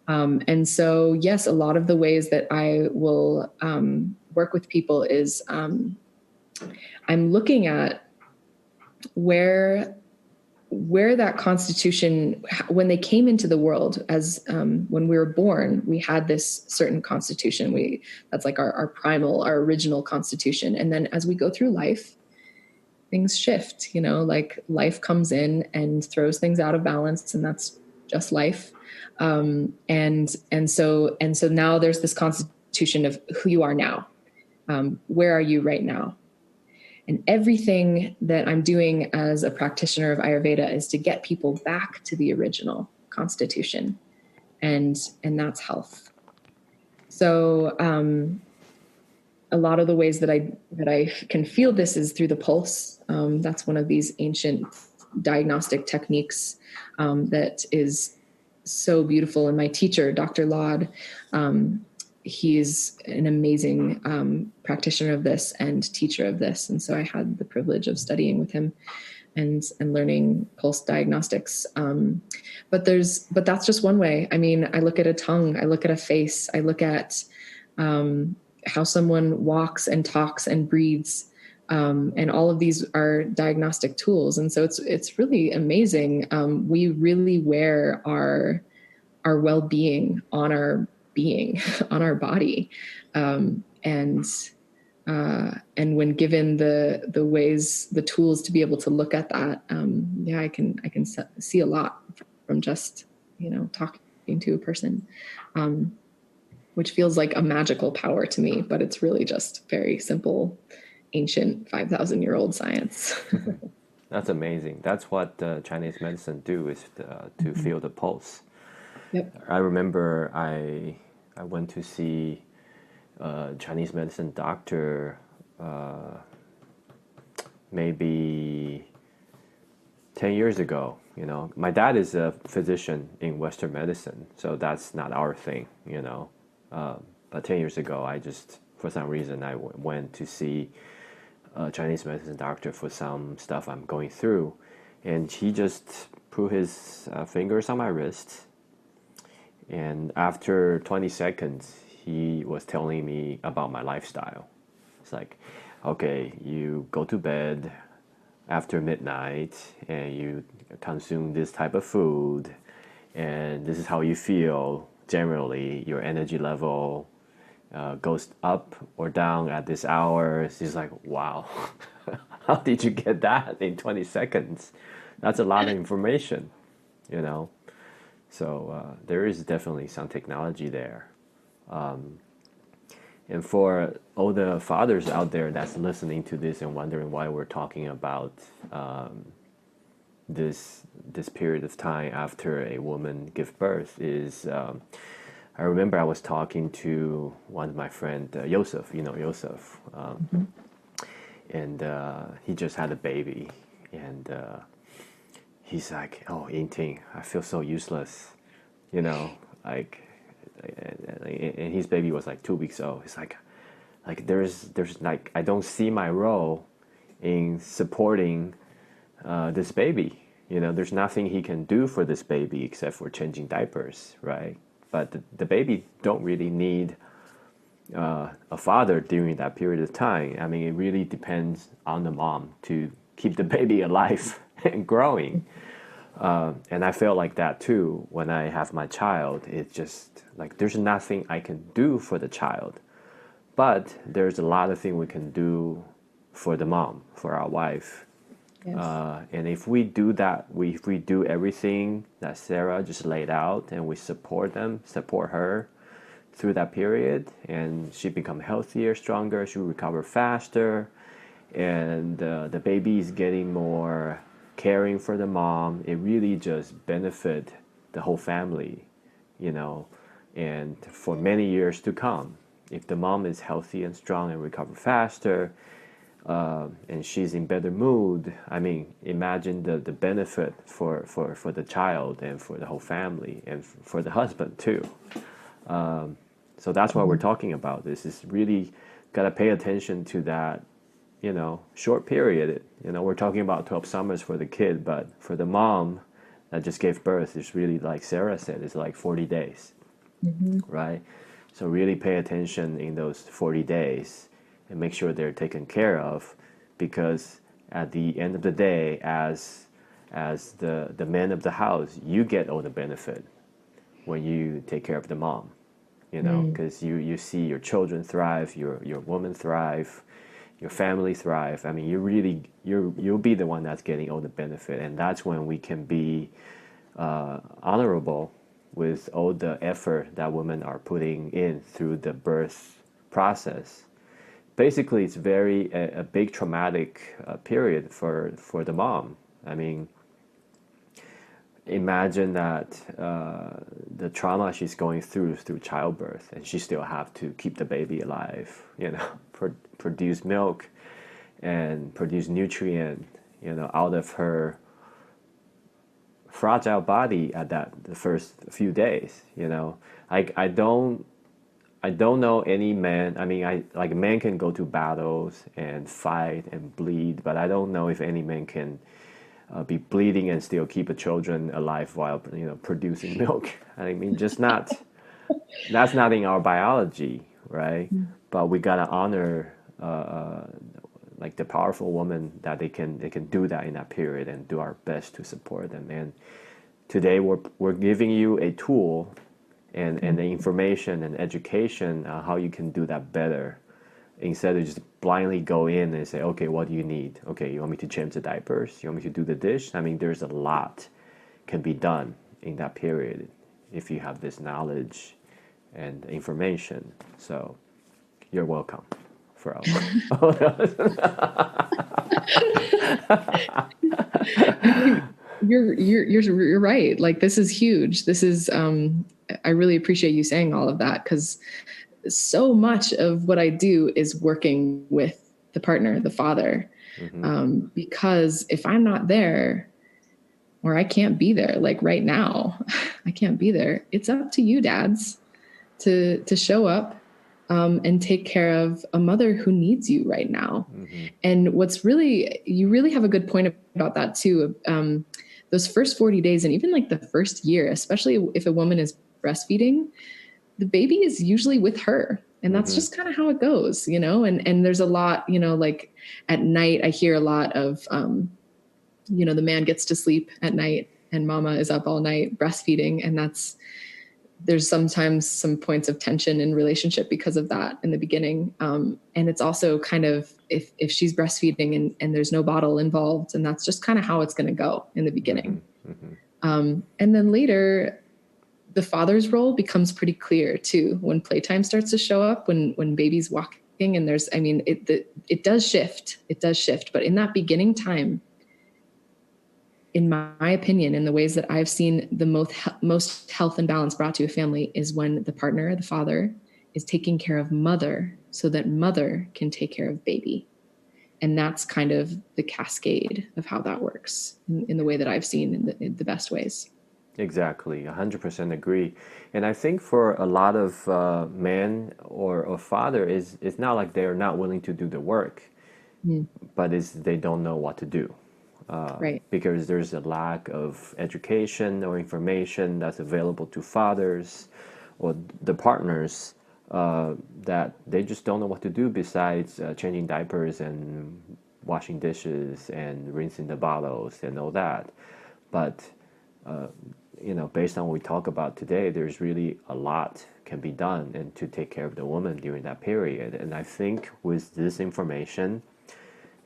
And so, yes, a lot of the ways that I will work with people is I'm looking at where that constitution, when they came into the world, as when we were born, we had this certain constitution. That's like our primal, our original constitution. And then as we go through life, things shift, like life comes in and throws things out of balance, and that's just life. And so now there's this constitution of who you are now. Where are you right now? And everything that I'm doing as a practitioner of Ayurveda is to get people back to the original constitution, and that's health. So a lot of the ways that I can feel this is through the pulse. That's one of these ancient diagnostic techniques that is so beautiful. And my teacher, Dr. Laud, he is an amazing practitioner of this and teacher of this. And so I had the privilege of studying with him and learning pulse diagnostics. But that's just one way. I mean, I look at a tongue, I look at a face, I look at how someone walks and talks and breathes. And all of these are diagnostic tools. And so it's really amazing. We really wear our well-being on our being, on our body. And when given the ways, the tools to be able to look at that, I can see a lot from just, talking to a person, which feels like a magical power to me, but it's really just very simple, ancient 5,000-year-old science. That's amazing. That's what Chinese medicine do, is to feel the pulse. Yep. I remember I went to see a Chinese medicine doctor maybe 10 years ago. My dad is a physician in Western medicine, so that's not our thing, but 10 years ago, for some reason, I went to see a Chinese medicine doctor for some stuff I'm going through, and he just put his fingers on my wrist, and after 20 seconds, he was telling me about my lifestyle. It's like, okay, you go to bed after midnight, and you consume this type of food, and this is how you feel. Generally, your energy level goes up or down at this hour. It's like, wow, how did you get that in 20 seconds? That's a lot of information, So there is definitely some technology there. And for all the fathers out there that's listening to this and wondering why we're talking about this period of time after a woman gives birth, is I remember I was talking to one of my friends, Yosef, Yosef, and he just had a baby, and he's like, "Oh, Yingting, I feel so useless," like, and his baby was like 2 weeks old. It's like there's like, I don't see my role in supporting this baby. There's nothing he can do for this baby except for changing diapers, right? But the baby don't really need a father during that period of time. I mean, it really depends on the mom to keep the baby alive and growing. And I feel like that too when I have my child. It's just like there's nothing I can do for the child, but there's a lot of things we can do for the mom, for our wife. Yes. And if we do that, if we do everything that Sarah just laid out, and we support her through that period, and she become healthier, stronger, she will recover faster, and the baby is getting more caring for the mom, it really just benefit the whole family, and for many years to come. If the mom is healthy and strong and recover faster, and she's in better mood, I mean, imagine the benefit for the child and for the whole family and for the husband too. So that's what we're talking about. This is really got to pay attention to that, short period. We're talking about 12 summers for the kid, but for the mom that just gave birth, it's really like Sarah said, it's like 40 days, Mm-hmm. right? So really pay attention in those 40 days and make sure they're taken care of, because at the end of the day, as the man of the house, you get all the benefit when you take care of the mom, Mm. because you see your children thrive, your woman thrive, your family thrive. I mean, you'll be the one that's getting all the benefit, and that's when we can be honorable with all the effort that women are putting in through the birth process. Basically, it's a big traumatic period for the mom. I mean, imagine that the trauma she's going through childbirth, and she still have to keep the baby alive, produce milk and produce nutrient, out of her fragile body at the first few days. I don't know any man. I mean, like a man can go to battles and fight and bleed, but I don't know if any man can be bleeding and still keep a children alive while producing milk. I mean, just not. That's not in our biology, right? But we gotta honor like the powerful woman that they can do that in that period and do our best to support them. And today we're giving you a tool and the information and education how you can do that better, instead of just blindly go in and say, okay, what do you need? Okay, you want me to change the diapers? You want me to do the dish? I mean, there's a lot can be done in that period if you have this knowledge and information. So you're welcome for all You're right. Like, this is huge. This is I really appreciate you saying all of that, because so much of what I do is working with the partner, the father. Mm-hmm. Because if I'm not there, or I can't be there, like right now, I can't be there. It's up to you, dads, to show up and take care of a mother who needs you right now. Mm-hmm. And you really have a good point about that too. Those first 40 days, and even like the first year, especially if a woman is breastfeeding, the baby is usually with her. And that's Mm-hmm. just kind of how it goes, and there's a lot, like at night, I hear a lot of, the man gets to sleep at night and mama is up all night breastfeeding. And there's sometimes some points of tension in relationship because of that in the beginning. And it's also kind of, if she's breastfeeding and there's no bottle involved, and that's just kind of how it's going to go in the beginning. Mm-hmm. Mm-hmm. And then later, the father's role becomes pretty clear too. When playtime starts to show up, when baby's walking, and it does shift. It does shift. But in that beginning time, in my opinion, in the ways that I've seen the most health and balance brought to a family, is when the partner, the father, is taking care of mother so that mother can take care of baby. And that's kind of the cascade of how that works in the way that I've seen in the best ways. Exactly, 100% agree. And I think for a lot of men or father, it's not like they're not willing to do the work, Mm. but they don't know what to do. Right. Because there's a lack of education or information that's available to fathers or the partners, that they just don't know what to do besides changing diapers and washing dishes and rinsing the bottles and all that. But based on what we talk about today, there's really a lot can be done and to take care of the woman during that period. And I think with this information,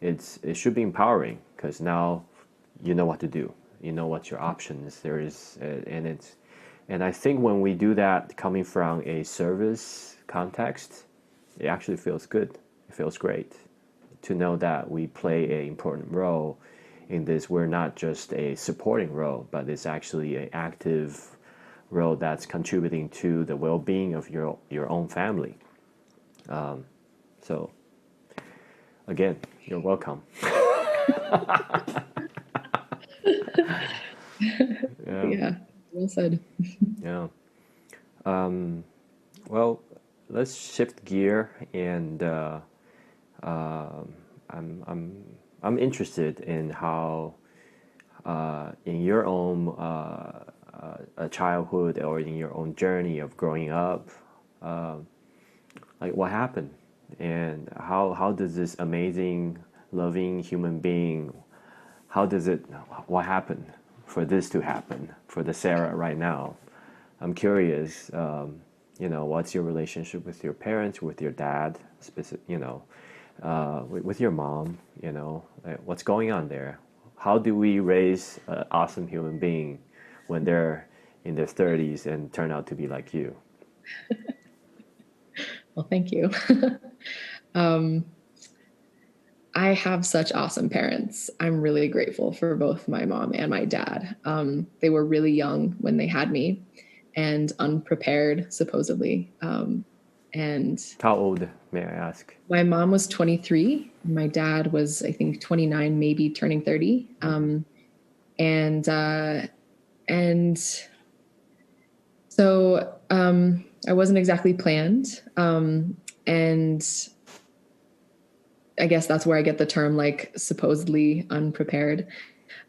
it should be empowering, because now you know what to do. You know what your options there is, and I think when we do that coming from a service context, it actually feels good. It feels great to know that we play an important role in this. We're not just a supporting role, but it's actually an active role that's contributing to the well-being of your own family. So again, you're welcome. Yeah, Yeah, well said. yeah. Well, let's shift gear, and um I'm interested in how in your own childhood or in your own journey of growing up, like what happened, and how does this amazing, loving human being, how does it, what happened for this to happen for the Sarah right now? I'm curious. What's your relationship with your parents, with your dad, with your mom? Like, what's going on there? How do we raise an awesome human being when they're in their 30s and turn out to be like you? Well, thank you. um, I have such awesome parents. I'm really grateful for both my mom and my dad. They were really young when they had me and unprepared, supposedly. And How old, may I ask? my mom was 23. My dad was, I think, 29, maybe turning 30. And and so I wasn't exactly planned. And I guess that's where I get the term like supposedly unprepared.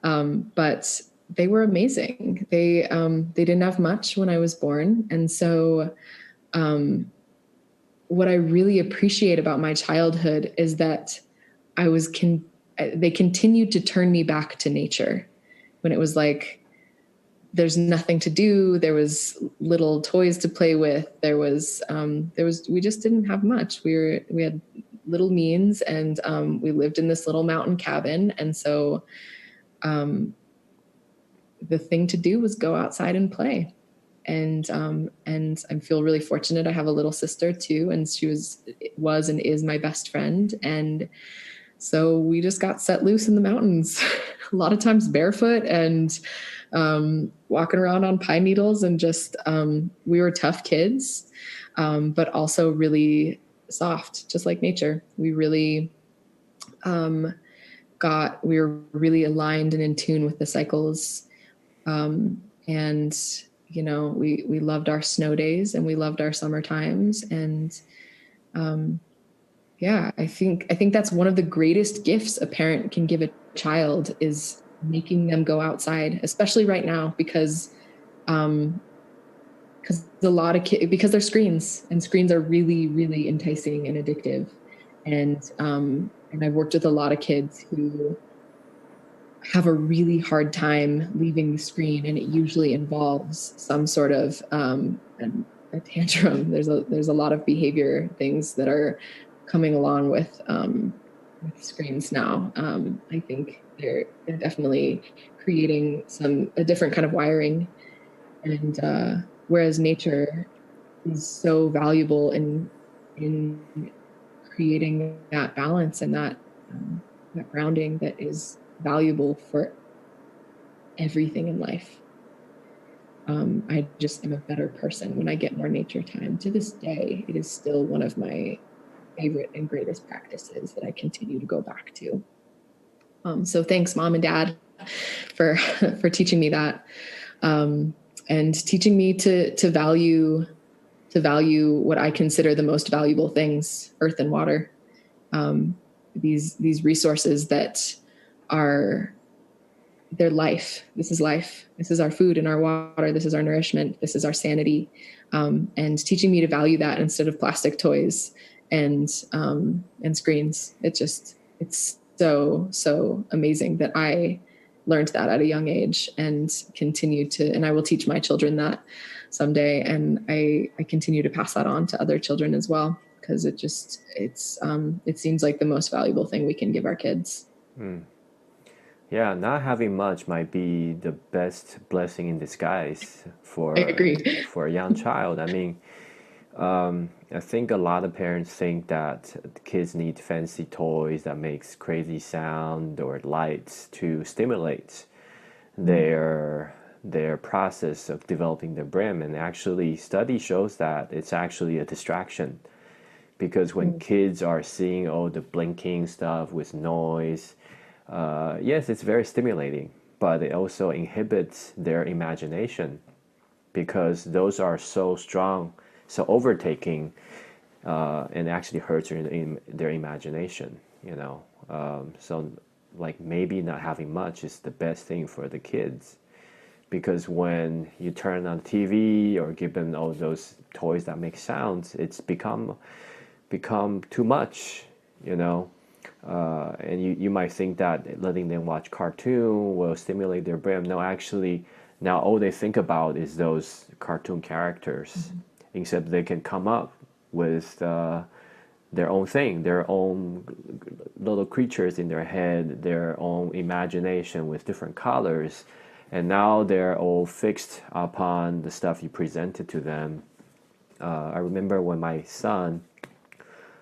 But they were amazing. They didn't have much when I was born, and so what I really appreciate about my childhood is that I was they continued to turn me back to nature when it was like there's nothing to do. There was little toys to play with. We just didn't have much. We had little means, and we lived in this little mountain cabin. And so the thing to do was go outside and play. And I feel really fortunate. I have a little sister too, and she was and is my best friend. And so we just got set loose in the mountains, a lot of times barefoot and walking around on pine needles. And just we were tough kids, but also really soft, just like nature. We were really aligned and in tune with the cycles. And we loved our snow days and we loved our summer times. And yeah, I think that's one of the greatest gifts a parent can give a child is making them go outside, especially right now, because a lot of kids, because they're screens, and screens are really, really enticing and addictive. And I've worked with a lot of kids who have a really hard time leaving the screen, and it usually involves some sort of a tantrum. There's a lot of behavior things that are coming along with screens now. I think they're definitely creating a different kind of wiring, and whereas nature is so valuable in creating that balance and that grounding that is valuable for everything in life. I just am a better person when I get more nature time. To this day, it is still one of my favorite and greatest practices that I continue to go back to. So thanks, mom and dad, for for teaching me that, and teaching me to value what I consider the most valuable things: earth and water. These resources that are their life. This is life. This is our food and our water. This is our nourishment. This is our sanity. And teaching me to value that instead of plastic toys and screens. It's so amazing that I learned that at a young age and and I will teach my children that someday. And I continue to pass that on to other children as well, because it seems like the most valuable thing we can give our kids. Yeah, not having much might be the best blessing in disguise I for agree. for a young child. I mean, I think a lot of parents think that the kids need fancy toys that makes crazy sound or lights to stimulate their process of developing their brain. And actually, study shows that it's actually a distraction because when kids are seeing all the blinking stuff with noise, yes, it's very stimulating, but it also inhibits their imagination because those are so strong, so overtaking, and actually hurts their imagination, you know. So, like, maybe not having much is the best thing for the kids because when you turn on TV or give them all those toys that make sounds, it's become too much, you know. And you might think that letting them watch cartoon will stimulate their brain. No, actually, now all they think about is those cartoon characters, except they can come up with their own thing, their own little creatures in their head, their own imagination with different colors. And now they're all fixed upon the stuff you presented to them. I remember when my son,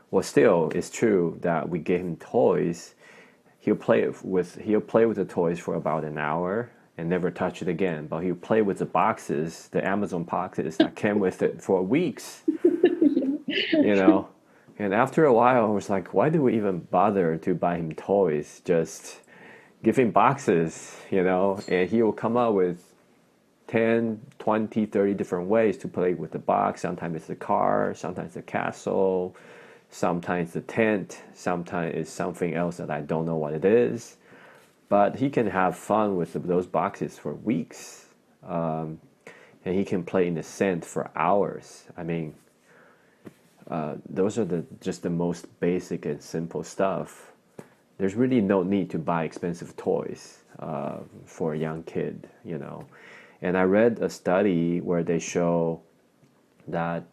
well, still, it's true that we gave him toys. He'll play with the toys for about an hour and never touch it again. But he'll play with the boxes, the Amazon boxes that came with it for weeks, you know. And after a while, I was like, why do we even bother to buy him toys? Just give him boxes, you know, and he will come up with 10, 20, 30 different ways to play with the box. Sometimes it's the car, sometimes the castle, sometimes the tent, sometimes it's something else that I don't know what it is. But he can have fun with those boxes for weeks. And he can play in the sand for hours. I mean, those are just the most basic and simple stuff. There's really no need to buy expensive toys for a young kid, you know. And I read a study where they show that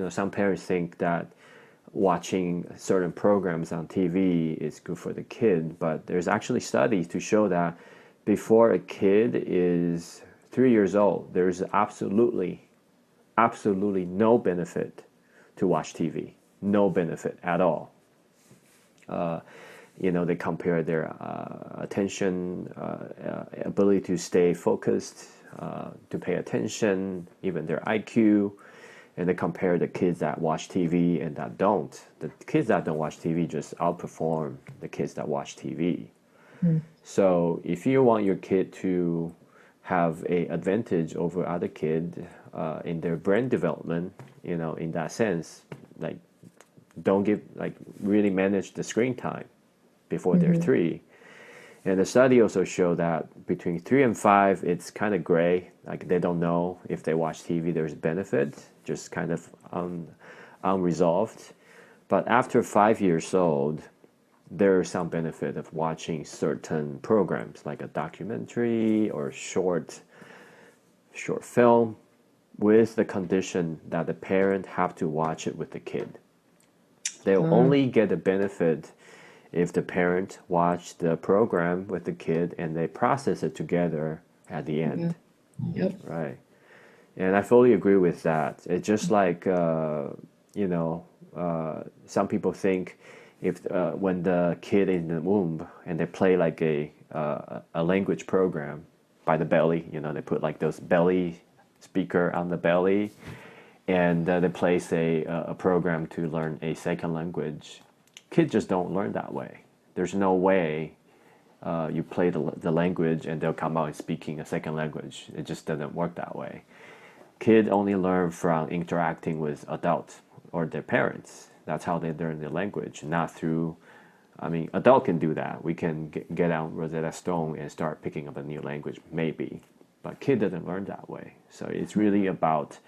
some parents think that watching certain programs on TV is good for the kid, but there's actually studies to show that before a kid is 3 years old, there's absolutely no benefit to watch TV, no benefit at all. They compare their attention, ability to stay focused, to pay attention, even their IQ, and they compare the kids that watch TV and that don't. The kids that don't watch TV just outperform the kids that watch TV. So if you want your kid to have a advantage over other kid in their brain development, in that sense, like don't really manage the screen time before they're 3. And the study also showed that between 3 and 5, it's kind of gray. Like they don't know if they watch TV, there's benefit, just kind of unresolved. But after 5 years old, there is some benefit of watching certain programs, like a documentary or short film, with the condition that the parent have to watch it with the kid. They'll only get the benefit if the parent watch the program with the kid and they process it together at the end. Yep. Right. And I fully agree with that. It's just like, some people think if when the kid is in the womb and they play like a language program by the belly, they put like those belly speaker on the belly, and they place a program to learn a second language. Kids just don't learn that way. There's no way you play the language and they'll come out speaking a second language. It just doesn't work that way. Kids only learn from interacting with adults or their parents. That's how they learn the language, not through. I mean, adult can do that. We can get out Rosetta Stone and start picking up a new language, maybe. But kid doesn't learn that way. So it's really about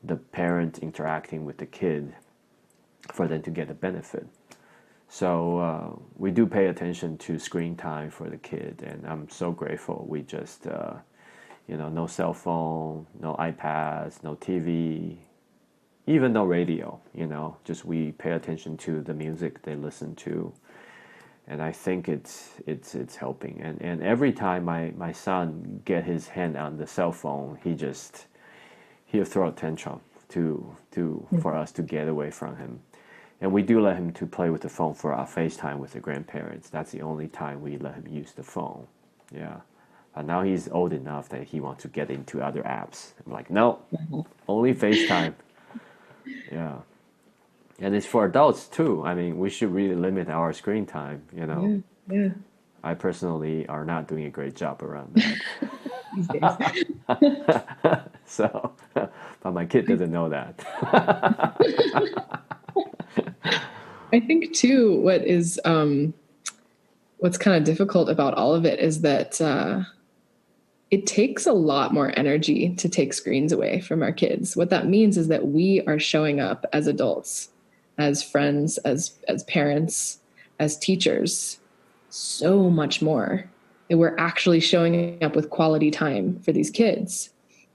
the parent interacting with the kid for them to get a benefit. So we do pay attention to screen time for the kid, and I'm so grateful. We just, no cell phone, no iPads, no TV, even no radio. Just we pay attention to the music they listen to, and I think it's helping. And every time my son get his hand on the cell phone, he'll throw a tantrum for us to get away from him. And we do let him to play with the phone for our FaceTime with the grandparents. That's the only time we let him use the phone. Yeah. But now he's old enough that he wants to get into other apps. I'm like, no, only FaceTime. Yeah. And it's for adults too. I mean, we should really limit our screen time, you know. Yeah, yeah. I personally are not doing a great job around that. These days. So, but my kid doesn't know that. I think too, what's kind of difficult about all of it is that it takes a lot more energy to take screens away from our kids. What that means is that we are showing up as adults, as friends, as parents, as teachers, so much more. And we're actually showing up with quality time for these kids,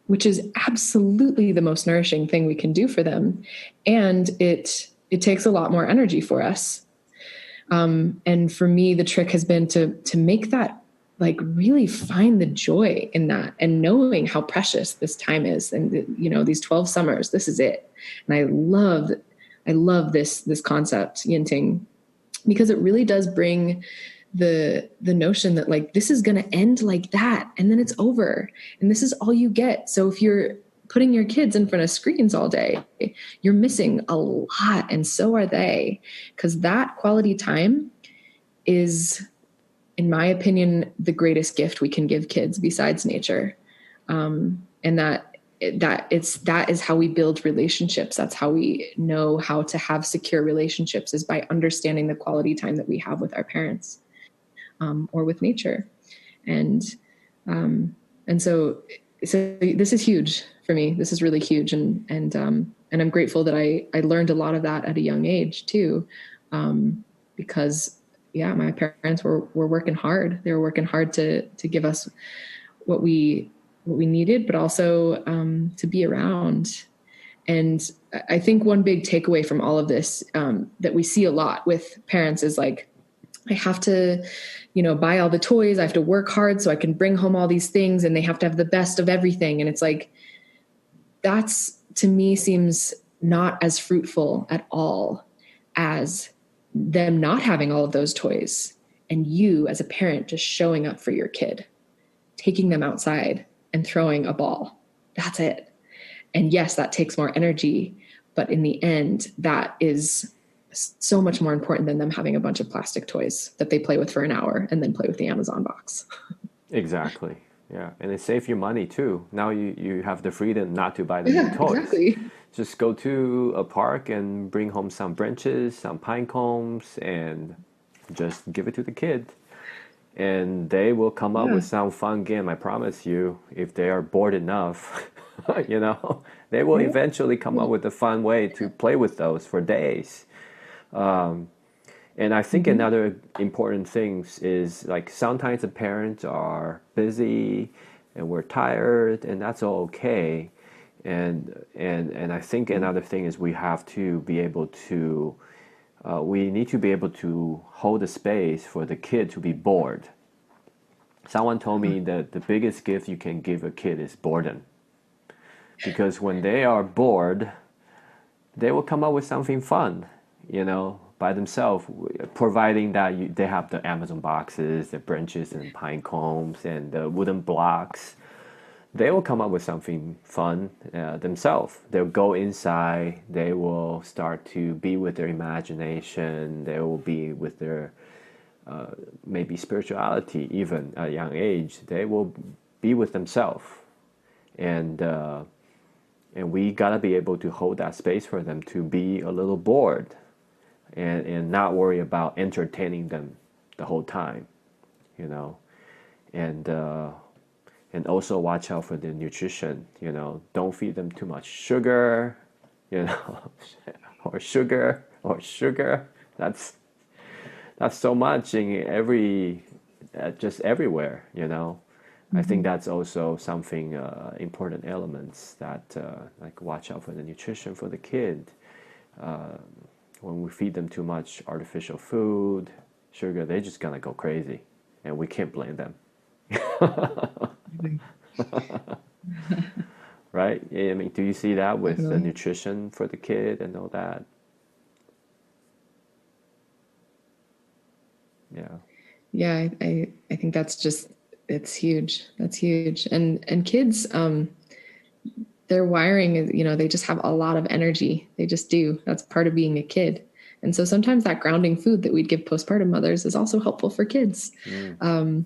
which is absolutely the most nourishing thing we can do for them. And it takes a lot more energy for us. And for me, the trick has been to make that, like, really find the joy in that and knowing how precious this time is. And these 12 summers, this is it. And I love this concept, Yinting, because it really does bring the notion that, like, this is going to end like that, and then it's over, and this is all you get. So if you're putting your kids in front of screens all day, you're missing a lot, and so are they, because that quality time is, in my opinion, the greatest gift we can give kids besides nature. And that is how we build relationships. That's how we know how to have secure relationships, is by understanding the quality time that we have with our parents, or with nature. And so this is huge for me. This is really huge. And I'm grateful that I learned a lot of that at a young age too. Because yeah, my parents were working hard. They were working hard to give us what we needed, but also to be around. And I think one big takeaway from all of this, that we see a lot with parents, is like, I have to, buy all the toys. I have to work hard so I can bring home all these things, and they have to have the best of everything. And it's like, that's, to me, seems not as fruitful at all as them not having all of those toys, and you as a parent just showing up for your kid, taking them outside and throwing a ball. That's it. And yes, that takes more energy, but in the end, that is so much more important than them having a bunch of plastic toys that they play with for an hour and then play with the Amazon box. Exactly. Yeah, and it saves you money too. Now you have the freedom not to buy the new Yeah, toys. exactly. Just go to a park and bring home some branches, some pine cones, and just give it to the kid. And they will come up Yeah. with some fun game, I promise you, if they are bored enough. They will Yeah. eventually come up with a fun way to play with those for days. And I think Mm-hmm. another important thing is, like, sometimes the parents are busy and we're tired, and that's all okay. And I think another thing is we need to be able to hold a space for the kid to be bored. Someone told me that the biggest gift you can give a kid is boredom, because when they are bored, they will come up with something fun, by themselves, providing that they have the Amazon boxes, the branches and pine cones and the wooden blocks. They will come up with something fun themselves. They'll go inside. They will start to be with their imagination. They will be with their maybe spirituality, even at a young age. They will be with themselves, and we gotta be able to hold that space for them to be a little bored, and not worry about entertaining them the whole time, you know, and and also watch out for the nutrition. Don't feed them too much sugar, you know, or sugar. That's so much in just everywhere. I think Mm-hmm. that's also something important elements that like watch out for the nutrition for the kid. When we feed them too much artificial food, sugar, they're just gonna go crazy, and we can't blame them, right? I mean, do you see that with the Definitely. nutrition for the kid and all that? Yeah. Yeah, I think it's huge. That's huge. And kids, their wiring is, they just have a lot of energy. They just do. That's part of being a kid. And so sometimes that grounding food that we'd give postpartum mothers is also helpful for kids, to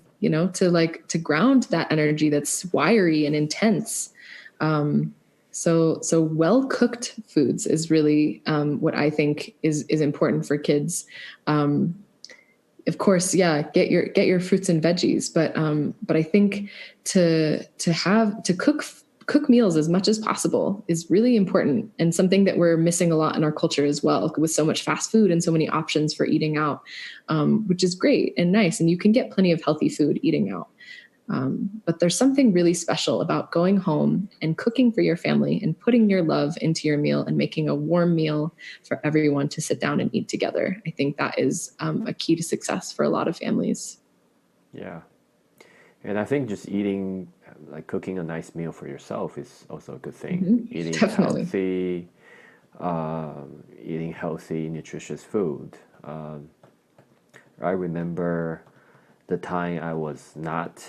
ground that energy that's wiry and intense. So well-cooked foods is really what I think is important for kids. Of course, yeah, get your fruits and veggies, but I think to cook meals as much as possible is really important, and something that we're missing a lot in our culture as well, with so much fast food and so many options for eating out, which is great and nice, and you can get plenty of healthy food eating out. But there's something really special about going home and cooking for your family and putting your love into your meal and making a warm meal for everyone to sit down and eat together. I think that is a key to success for a lot of families. Yeah. And I think just eating, like cooking a nice meal for yourself is also a good thing. Mm-hmm. Definitely. Eating healthy, nutritious food. I remember the time I was not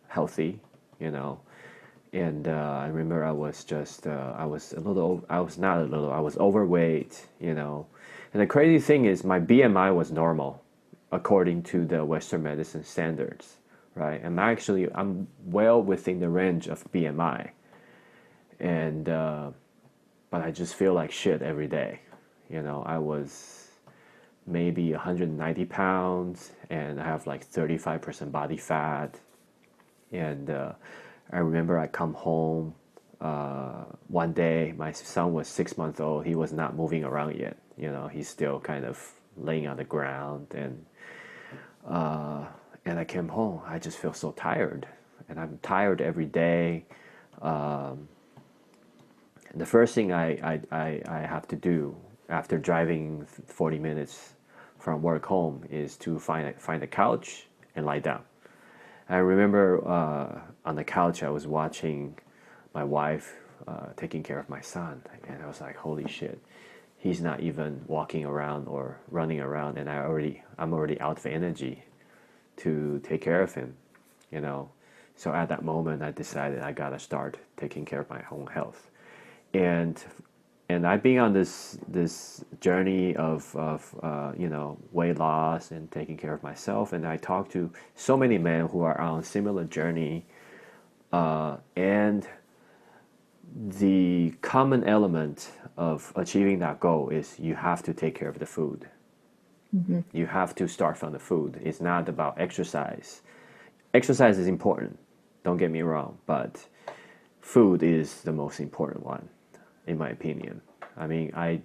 healthy, and I remember I was just, I was a little, I was not a little, I was overweight, And the crazy thing is, my BMI was normal according to the Western medicine standards, right? And I'm well within the range of BMI, and but I just feel like shit every day. I was maybe 190 pounds, and I have like 35% body fat. And I remember I come home one day. My son was 6 months old. He was not moving around yet. He's still kind of laying on the ground. And I came home. I just feel so tired, and I'm tired every day. And the first thing I have to do after driving 40 minutes from work home is to find a couch and lie down. I remember on the couch I was watching my wife taking care of my son, and I was like, holy shit, he's not even walking around or running around, and I'm already out of energy to take care of him. So at that moment I decided I gotta start taking care of my own health. And I've been on this journey of weight loss and taking care of myself, and I talk to so many men who are on a similar journey, and the common element of achieving that goal is you have to take care of the food. Mm-hmm. You have to start from the food. It's not about exercise. Exercise is important, don't get me wrong, but food is the most important one, in my opinion. I mean, I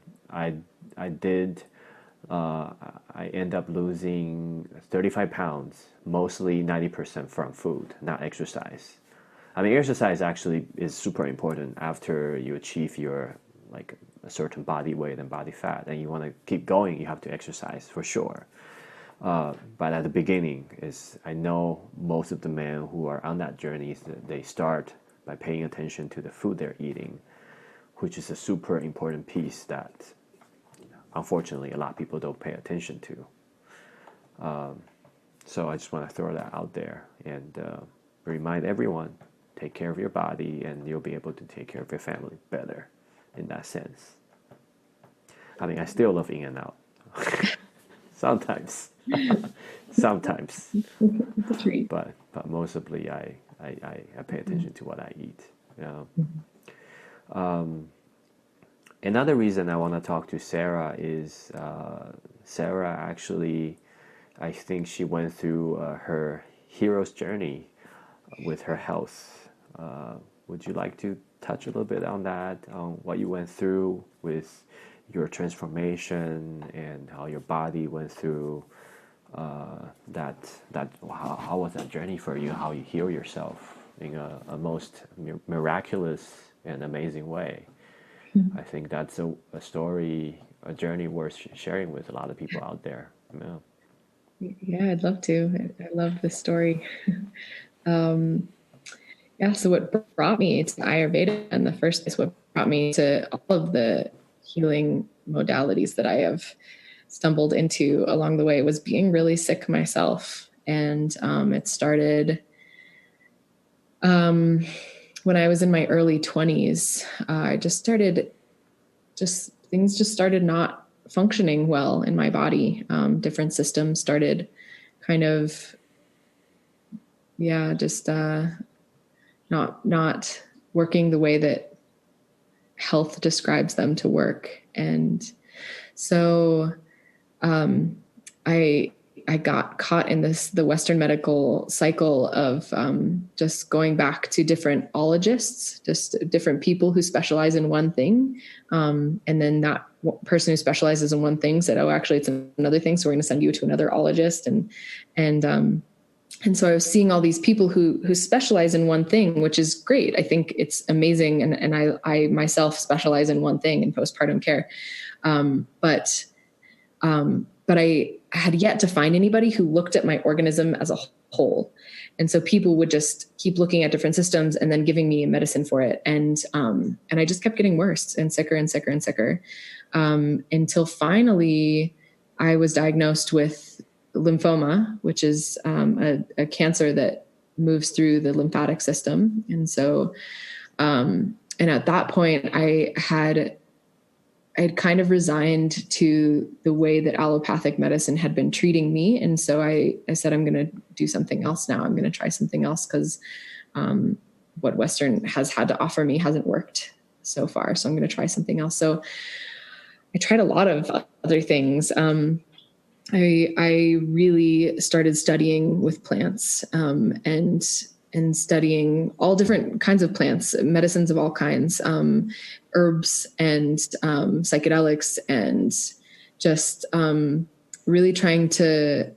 did. I end up losing 35 pounds, mostly 90% from food, not exercise. I mean, exercise actually is super important after you achieve your like a certain body weight and body fat, and you want to keep going. You have to exercise for sure. But at the beginning, I know most of the men who are on that journey, they start by paying attention to the food they're eating, which is a super important piece that, unfortunately, a lot of people don't pay attention to. So I just want to throw that out there and remind everyone, take care of your body, and you'll be able to take care of your family better in that sense. I mean, I still love In-N-Out. Sometimes. Sometimes. But mostly I pay attention to what I eat. Another reason I want to talk to Sara is Sara actually, I think she went through her hero's journey with her health. Would you like to touch a little bit on that, on what you went through with your transformation and how your body went through how was that journey for you, how you heal yourself in a most miraculous and amazing way? I think that's a story, a journey worth sharing with a lot of people out there. Yeah, I'd love to. I love this story. So what brought me to Ayurveda in the first place, what brought me to all of the healing modalities that I have stumbled into along the way, was being really sick myself. And it started when I was in my early 20s, I just started, just things just started not functioning well in my body. Different systems started kind of, yeah, just not working the way that health describes them to work. And so I got caught in the Western medical cycle of just going back to different ologists, just different people who specialize in one thing. And then that person who specializes in one thing said, oh, actually it's another thing. So we're going to send you to another ologist. And so I was seeing all these people who specialize in one thing, which is great. I think it's amazing. And I myself specialize in one thing in postpartum care. But I had yet to find anybody who looked at my organism as a whole. And so people would just keep looking at different systems and then giving me medicine for it. And I just kept getting worse and sicker and sicker and sicker, until finally I was diagnosed with lymphoma, which is a cancer that moves through the lymphatic system. And so, and at that point I'd kind of resigned to the way that allopathic medicine had been treating me. And so I said, I'm going to do something else now. I'm going to try something else because what Western has had to offer me hasn't worked so far. So I'm going to try something else. So I tried a lot of other things. I really started studying with plants, and studying all different kinds of plants, medicines of all kinds, herbs and psychedelics, and just really trying to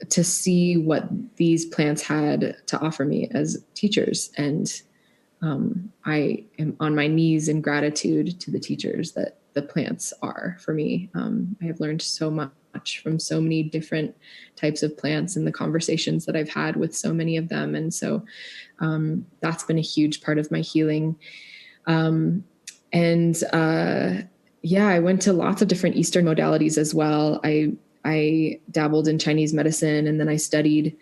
see what these plants had to offer me as teachers. And I am on my knees in gratitude to the teachers that the plants are for me. I have learned so much from so many different types of plants and the conversations that I've had with so many of them. And so that's been a huge part of my healing. I went to lots of different Eastern modalities as well. I dabbled in Chinese medicine, and then I studied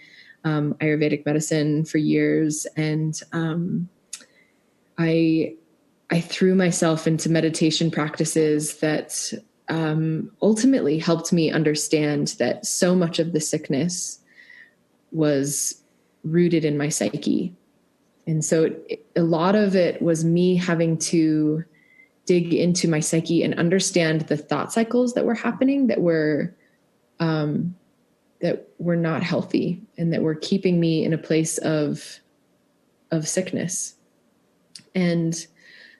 Ayurvedic medicine for years. And I threw myself into meditation practices that ultimately helped me understand that so much of the sickness was rooted in my psyche. And so a lot of it was me having to dig into my psyche and understand the thought cycles that were happening that were not healthy and that were keeping me in a place of sickness. And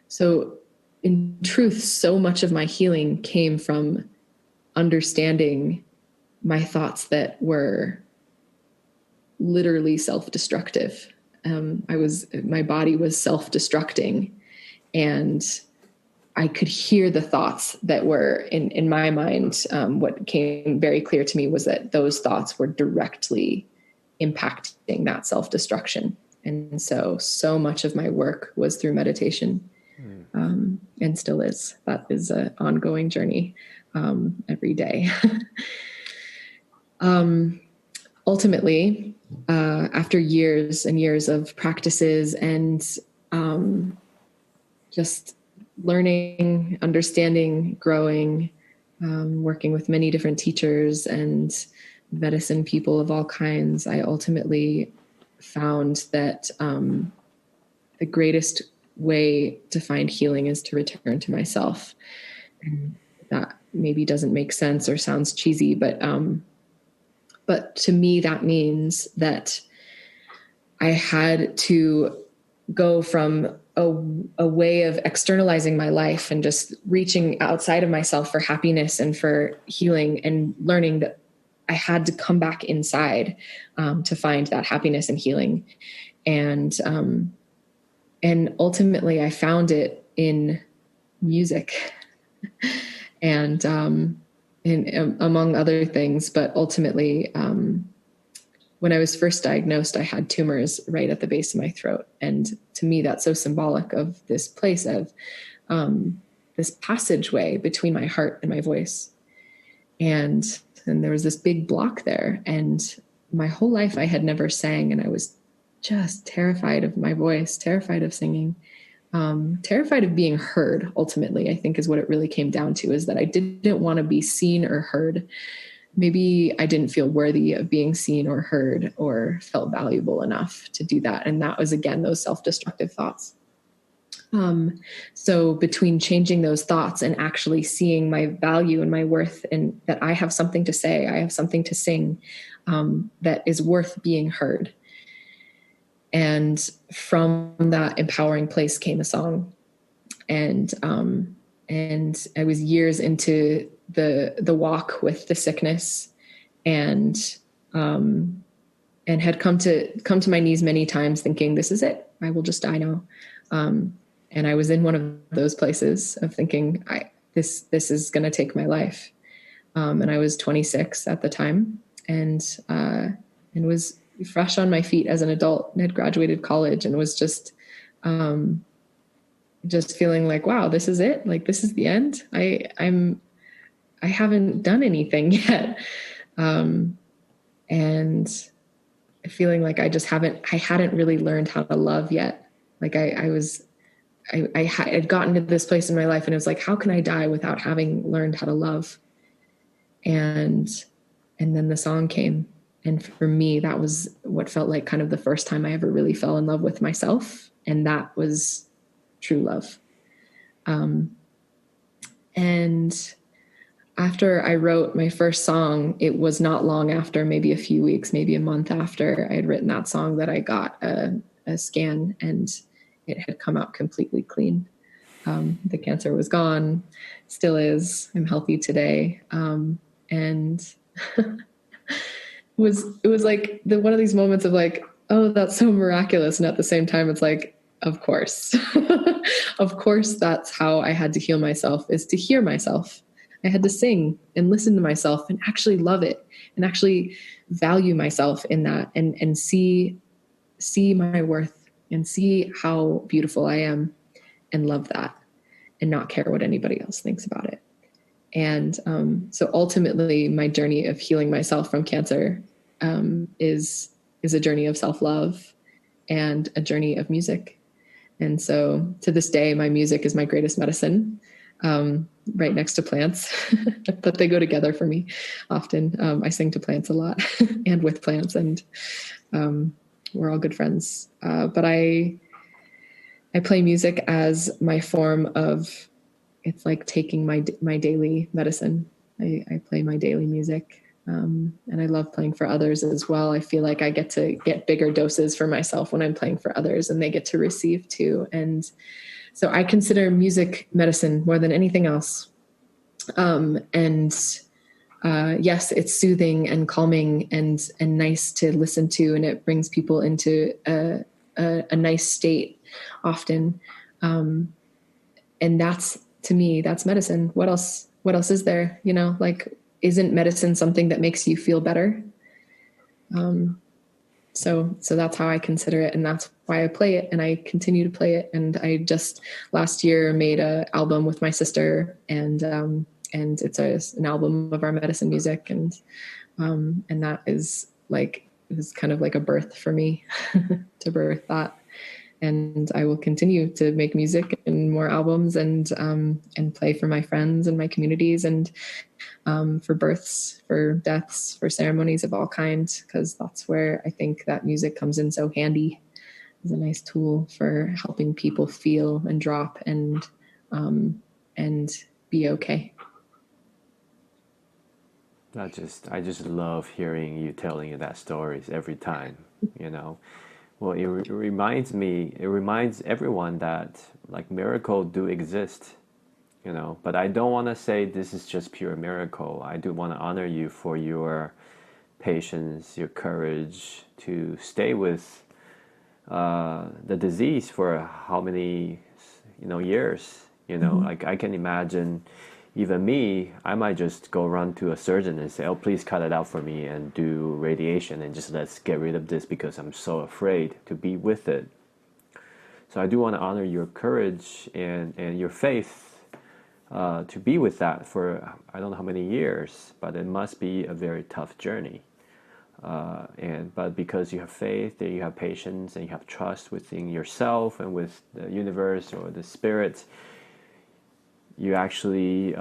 so in truth, so much of my healing came from understanding my thoughts that were literally self-destructive. My body was self-destructing, and I could hear the thoughts that were in my mind. What came very clear to me was that those thoughts were directly impacting that self-destruction. And so much of my work was through meditation. And still is. That is an ongoing journey every day. Ultimately, after years and years of practices and just learning, understanding, growing, working with many different teachers and medicine people of all kinds, I ultimately found that the greatest way to find healing is to return to myself. And that maybe doesn't make sense or sounds cheesy, but to me, that means that I had to go from a way of externalizing my life and just reaching outside of myself for happiness and for healing, and learning that I had to come back inside to find that happiness and healing. And ultimately I found it in music and among other things. But ultimately, when I was first diagnosed, I had tumors right at the base of my throat. And to me, that's so symbolic of this place of this passageway between my heart and my voice. And there was this big block there. And my whole life I had never sang, and I was just terrified of my voice, terrified of singing, terrified of being heard. Ultimately, I think is what it really came down to, is that I didn't want to be seen or heard. Maybe I didn't feel worthy of being seen or heard or felt valuable enough to do that. And that was, again, those self-destructive thoughts. So between changing those thoughts and actually seeing my value and my worth, and that I have something to say, I have something to sing, that is worth being heard. And from that empowering place came a song. And I was years into the walk with the sickness, and had come to my knees many times thinking, this is it, I will just die now. And I was in one of those places of thinking, this is going to take my life. And I was 26 at the time, and was fresh on my feet as an adult, and had graduated college, and was just feeling like, wow, this is it. Like, this is the end. I haven't done anything yet. And feeling like I hadn't really learned how to love yet. Like I had gotten to this place in my life, and it was like, how can I die without having learned how to love? And then the song came. And for me, that was what felt like kind of the first time I ever really fell in love with myself. And that was true love. And after I wrote my first song, it was not long after, maybe a few weeks, maybe a month after I had written that song, that I got a scan, and it had come out completely clean. The cancer was gone, still is. I'm healthy today. And it was like one of these moments of like, oh, that's so miraculous. And at the same time, it's like, of course, of course, that's how I had to heal myself, is to hear myself. I had to sing and listen to myself and actually love it, and actually value myself in that, and see my worth, and see how beautiful I am, and love that, and not care what anybody else thinks about it. And so ultimately, my journey of healing myself from cancer is a journey of self-love and a journey of music. And so to this day, my music is my greatest medicine, right next to plants, but they go together for me often. I sing to plants a lot and with plants, and we're all good friends. But I play music as my form of, it's like taking my daily medicine. I play my daily music. And I love playing for others as well. I feel like I get to get bigger doses for myself when I'm playing for others, and they get to receive too. And so I consider music medicine more than anything else. Yes, it's soothing and calming and nice to listen to, and it brings people into a nice state often. And that's, to me, that's medicine. What else is there? Like, isn't medicine something that makes you feel better? So that's how I consider it. And that's why I play it, and I continue to play it. And I just last year made an album with my sister, and it's an album of our medicine music. And that is like, it was kind of like a birth for me to birth that. And I will continue to make music and more albums, and play for my friends and my communities, and for births, for deaths, for ceremonies of all kinds, because that's where I think that music comes in so handy as a nice tool for helping people feel and drop and be okay. I just love hearing you telling that stories every time, you know. Well, it reminds everyone that like miracles do exist, you know, but I don't want to say this is just pure miracle. I do want to honor you for your patience, your courage to stay with the disease for how many, years, Mm-hmm. like I can imagine even me, I might just go run to a surgeon and say, oh, please cut it out for me and do radiation and just let's get rid of this because I'm so afraid to be with it. So I do want to honor your courage and your faith to be with that for I don't know how many years, but it must be a very tough journey. But because you have faith, that you have patience, and you have trust within yourself and with the universe or the spirit, you actually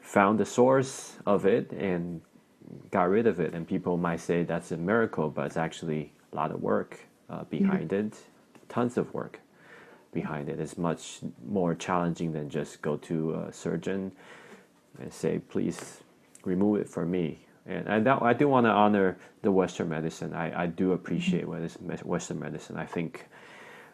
found the source of it and got rid of it. And people might say that's a miracle, but it's actually a lot of work behind it, tons of work behind it. It's much more challenging than just go to a surgeon and say, please remove it for me. And I do want to honor the Western medicine. I do appreciate Western medicine. I think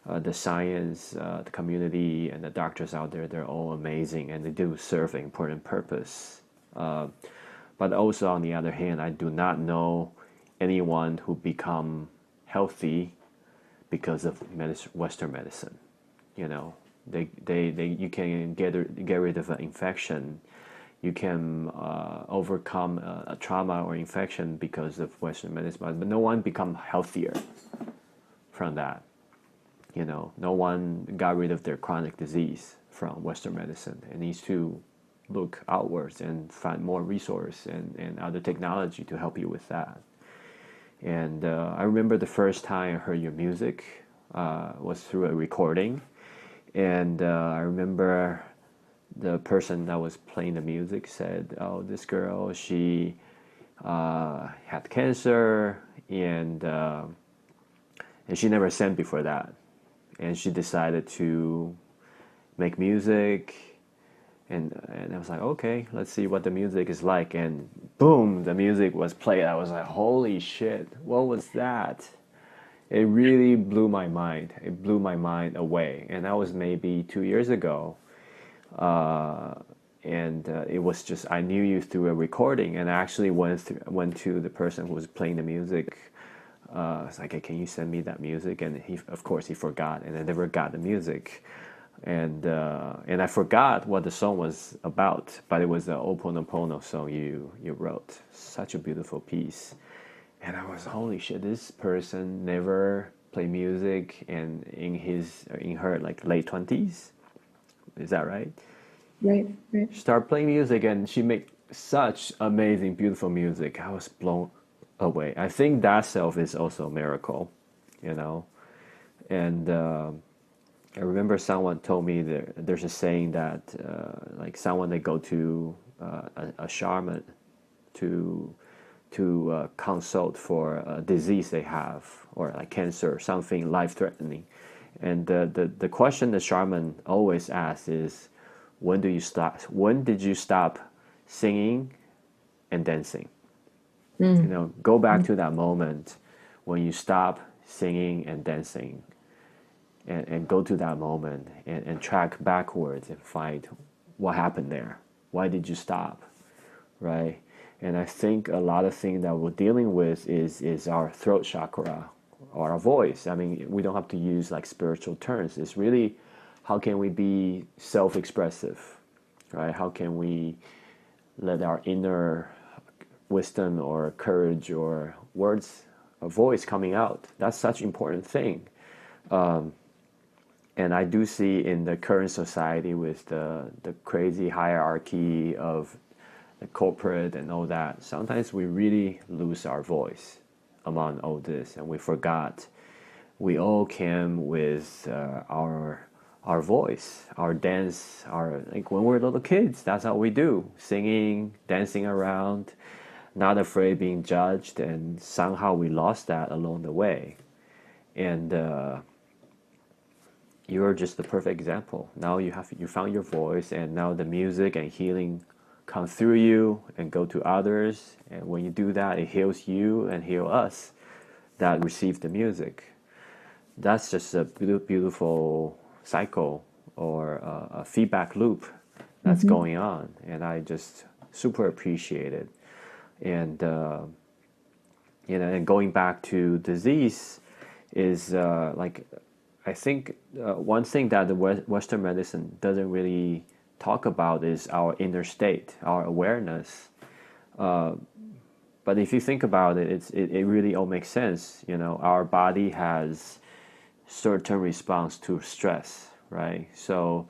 the science, the community, and the doctors out there, they're all amazing, and they do serve an important purpose. But also, on the other hand, I do not know anyone who become healthy because of Western medicine. You know, you can get rid of an infection. You can overcome a trauma or infection because of Western medicine, but no one become healthier from that. You know, no one got rid of their chronic disease from Western medicine. It needs to look outwards and find more resource and other technology to help you with that. And I remember the first time I heard your music was through a recording. And I remember the person that was playing the music said, oh, this girl, she had cancer, and she never sang before that. And she decided to make music. And I was like, okay, let's see what the music is like. And boom, the music was played. I was like, holy shit, what was that? It really blew my mind. It blew my mind away. And that was maybe 2 years ago. It was just, I knew you through a recording, and I actually went to the person who was playing the music. I was like, hey, can you send me that music? And of course, he forgot, and I never got the music. And I forgot what the song was about, but it was the Oponopono song you wrote. Such a beautiful piece. And I was, holy shit, this person never played music, and in her like late 20s. Is that right? Right. She started playing music, and she made such amazing, beautiful music. I was blown away. I think that self is also a miracle, you know. And I remember someone told me there's a saying that like someone they go to a shaman to consult for a disease they have, or like cancer or something life-threatening. And the question the shaman always asks is, when did you stop singing and dancing? You know, go back to that moment when you stop singing and dancing, and go to that moment and track backwards and find what happened there. Why did you stop? Right? And I think a lot of things that we're dealing with is our throat chakra or our voice. I mean, we don't have to use like spiritual terms. It's really, how can we be self-expressive, right? How can we let our inner wisdom or courage or words, a voice coming out? That's such an important thing. And I do see in the current society with the crazy hierarchy of the corporate and all that, sometimes we really lose our voice among all this, and we forgot we all came with our voice, our dance, like when we're little kids, that's how we do, singing, dancing around, not afraid being judged, and somehow we lost that along the way. And you're just the perfect example. Now you found your voice, and now the music and healing come through you and go to others. And when you do that, it heals you and heal us that receive the music. That's just a beautiful cycle or a feedback loop that's going on, and I just super appreciate it. And you know, and going back to disease is like, I think one thing that the Western medicine doesn't really talk about is our inner state, our awareness. But if you think about it, it really all makes sense. You know, our body has certain response to stress, right? So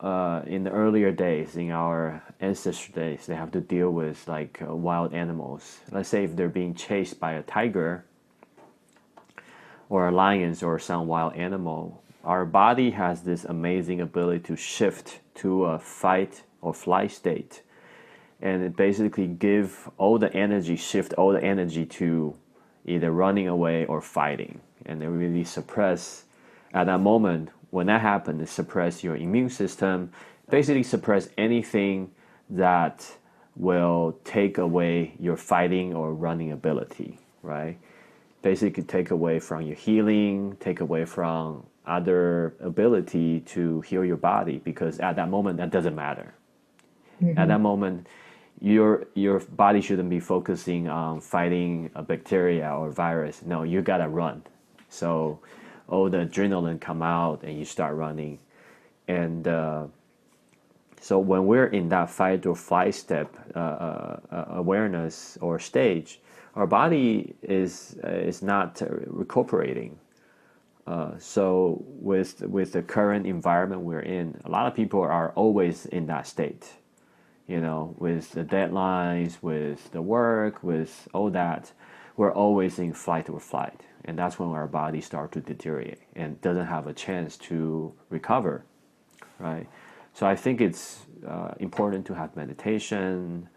in the earlier days, in our ancestor days, they have to deal with like wild animals. Let's say if they're being chased by a tiger or a lion or some wild animal, our body has this amazing ability to shift to a fight or flight state, and it basically shift all the energy to either running away or fighting, and they really suppress at that moment. When that happens, it suppress your immune system, basically suppress anything that will take away your fighting or running ability, right? Basically take away from your healing, take away from other ability to heal your body, because at that moment that doesn't matter. At that moment, your body shouldn't be focusing on fighting a bacteria or virus. No, you gotta run. So all the adrenaline come out and you start running. And so when we're in that fight or flight step, awareness or stage, our body is not recuperating. So with the current environment we're in, a lot of people are always in that state. With the deadlines, with the work, with all that, we're always in flight or flight. And that's when our body starts to deteriorate and doesn't have a chance to recover, right? So I think it's important to have meditation,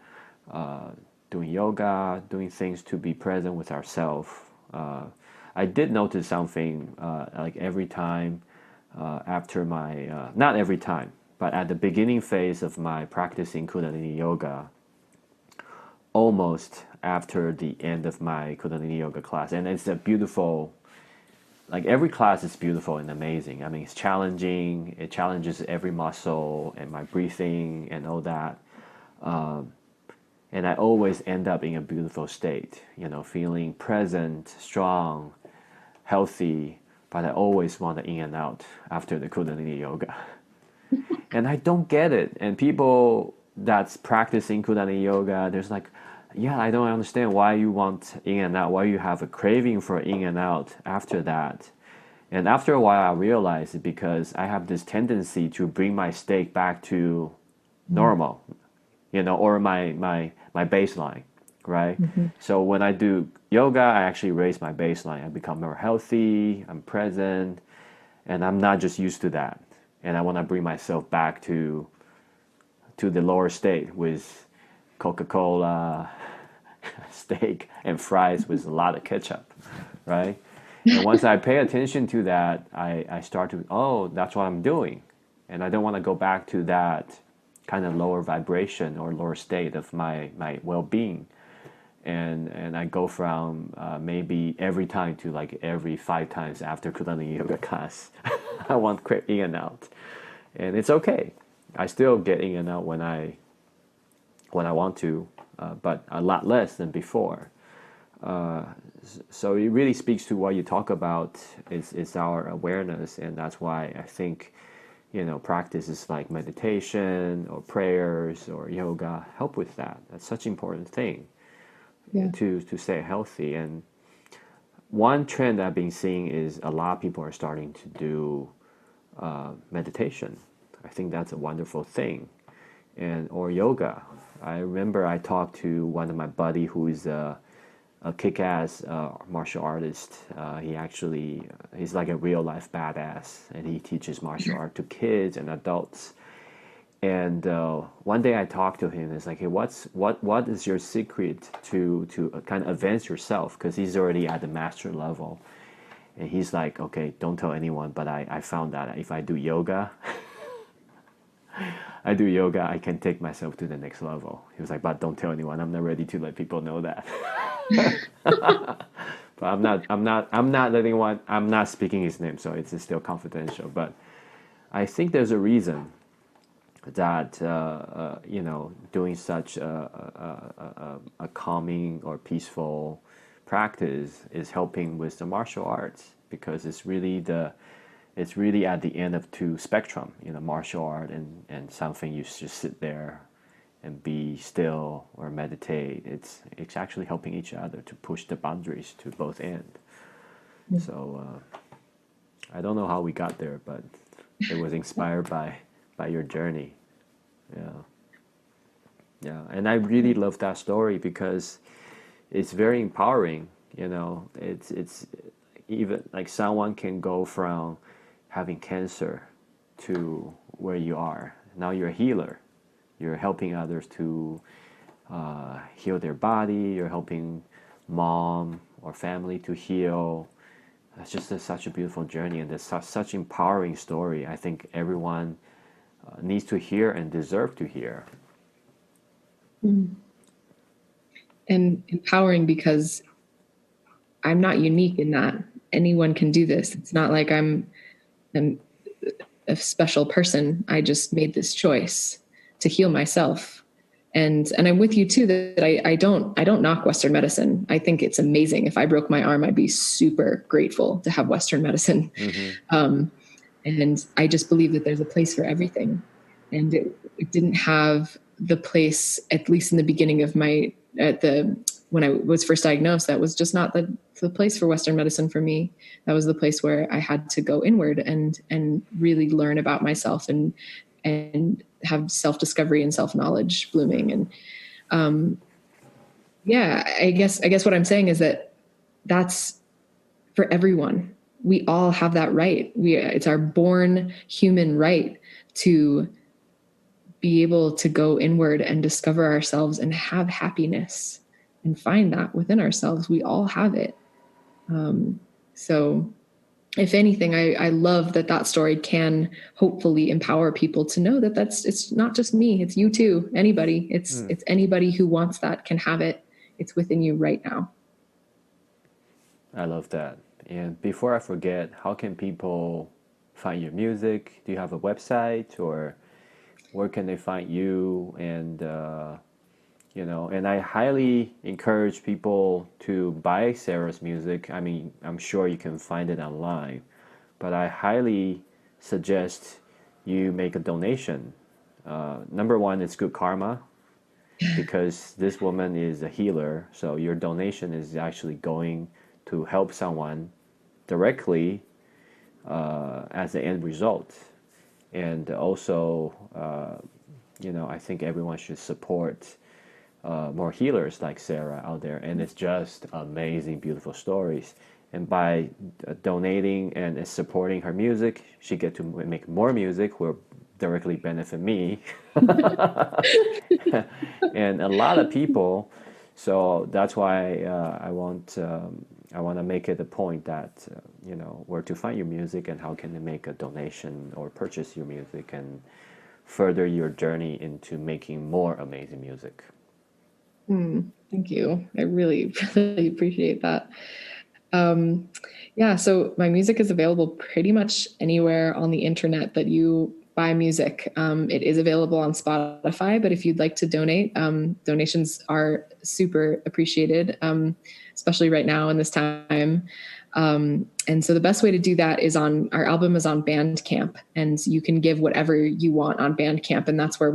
doing yoga, doing things to be present with ourselves. I did notice something like every time after not every time, but at the beginning phase of my practicing Kundalini Yoga, almost after the end of my Kundalini Yoga class, and it's a beautiful, like every class is beautiful and amazing. I mean, it's challenging. It challenges every muscle and my breathing and all that. And I always end up in a beautiful state, feeling present, strong, healthy, but I always want to in and out after the Kundalini Yoga. And I don't get it. And people that's practicing Kundalini Yoga, there's like, yeah, I don't understand why you want in and out, why you have a craving for in and out after that. And after a while, I realized it because I have this tendency to bring my state back to normal, or my baseline, right? So when I do yoga, I actually raise my baseline. I become more healthy, I'm present, and I'm not just used to that. And I want to bring myself back to the lower state with Coca-Cola, steak, and fries with a lot of ketchup, right? And once I pay attention to that, I start to, oh, that's what I'm doing. And I don't want to go back to that kind of lower vibration or lower state of my well-being. And I go from maybe every time to like every 5 times after Kundalini Yoga class. I want quick in and out. And it's okay. I still get in and out when I want to, but a lot less than before. So it really speaks to what you talk about is our awareness, and that's why I think practices like meditation or prayers or yoga help with that. That's such an important thing to stay healthy. And one trend I've been seeing is a lot of people are starting to do meditation. I think that's a wonderful thing, or yoga. I remember I talked to one of my buddy who is a kick-ass martial artist. He's like a real life badass, and he teaches martial art to kids and adults. And one day I talked to him. It's like, hey, what is your secret to kind of advance yourself? Because he's already at the master level, and he's like, okay, don't tell anyone, but I found that if I do yoga, I can take myself to the next level. He was like, but don't tell anyone. I'm not ready to let people know that. But I'm not letting one. I'm not speaking his name, so it's still confidential. But I think there's a reason that doing such a calming or peaceful practice is helping with the martial arts, because it's really at the end of two spectrum, martial art and something you just sit there and be still or meditate. It's actually helping each other to push the boundaries to both ends. So I don't know how we got there, but it was inspired by by your journey. Yeah, yeah, and I really love that story because it's very empowering. You know, it's even like someone can go from having cancer to where you are. Now you're a healer. You're helping others to heal their body. You're helping mom or family to heal. That's just such a beautiful journey, and it's such empowering story. I think everyone needs to hear and deserve to hear. And empowering because I'm not unique in that. Anyone can do this. It's not like I'm a special person. I just made this choice to heal myself. And I'm with you too that I don't knock Western medicine. I think it's amazing. If I broke my arm, I'd be super grateful to have Western medicine. And I just believe that there's a place for everything. And it didn't have the place, at least in the beginning of when I was first diagnosed, that was just not the place for Western medicine for me. That was the place where I had to go inward and really learn about myself and have self-discovery and self-knowledge blooming. And yeah, I guess what I'm saying is that that's for everyone. We all have that right. It's our born human right to be able to go inward and discover ourselves and have happiness and find that within ourselves. We all have it. So if anything, I love that story can hopefully empower people to know that it's not just me, it's you too. Anybody, it's anybody who wants that can have it. It's within you right now. I love that. And before I forget, how can people find your music? Do you have a website, or where can they find you? And and I highly encourage people to buy Sarah's music. I mean, I'm sure you can find it online, but I highly suggest you make a donation. Number one, it's good karma because this woman is a healer, so your donation is actually going to help someone directly as the end result. And also, I think everyone should support more healers like Sarah out there, and it's just amazing, beautiful stories. And by donating and supporting her music, she get to make more music, will directly benefit me, and a lot of people. So that's why I want to make it a point that where to find your music and how can they make a donation or purchase your music and further your journey into making more amazing music. Thank you. I really, really appreciate that. Yeah, so my music is available pretty much anywhere on the internet that you buy music. It is available on Spotify, but if you'd like to donate, donations are super appreciated, especially right now in this time. And so the best way to do that is our album is on Bandcamp, and you can give whatever you want on Bandcamp. And that's where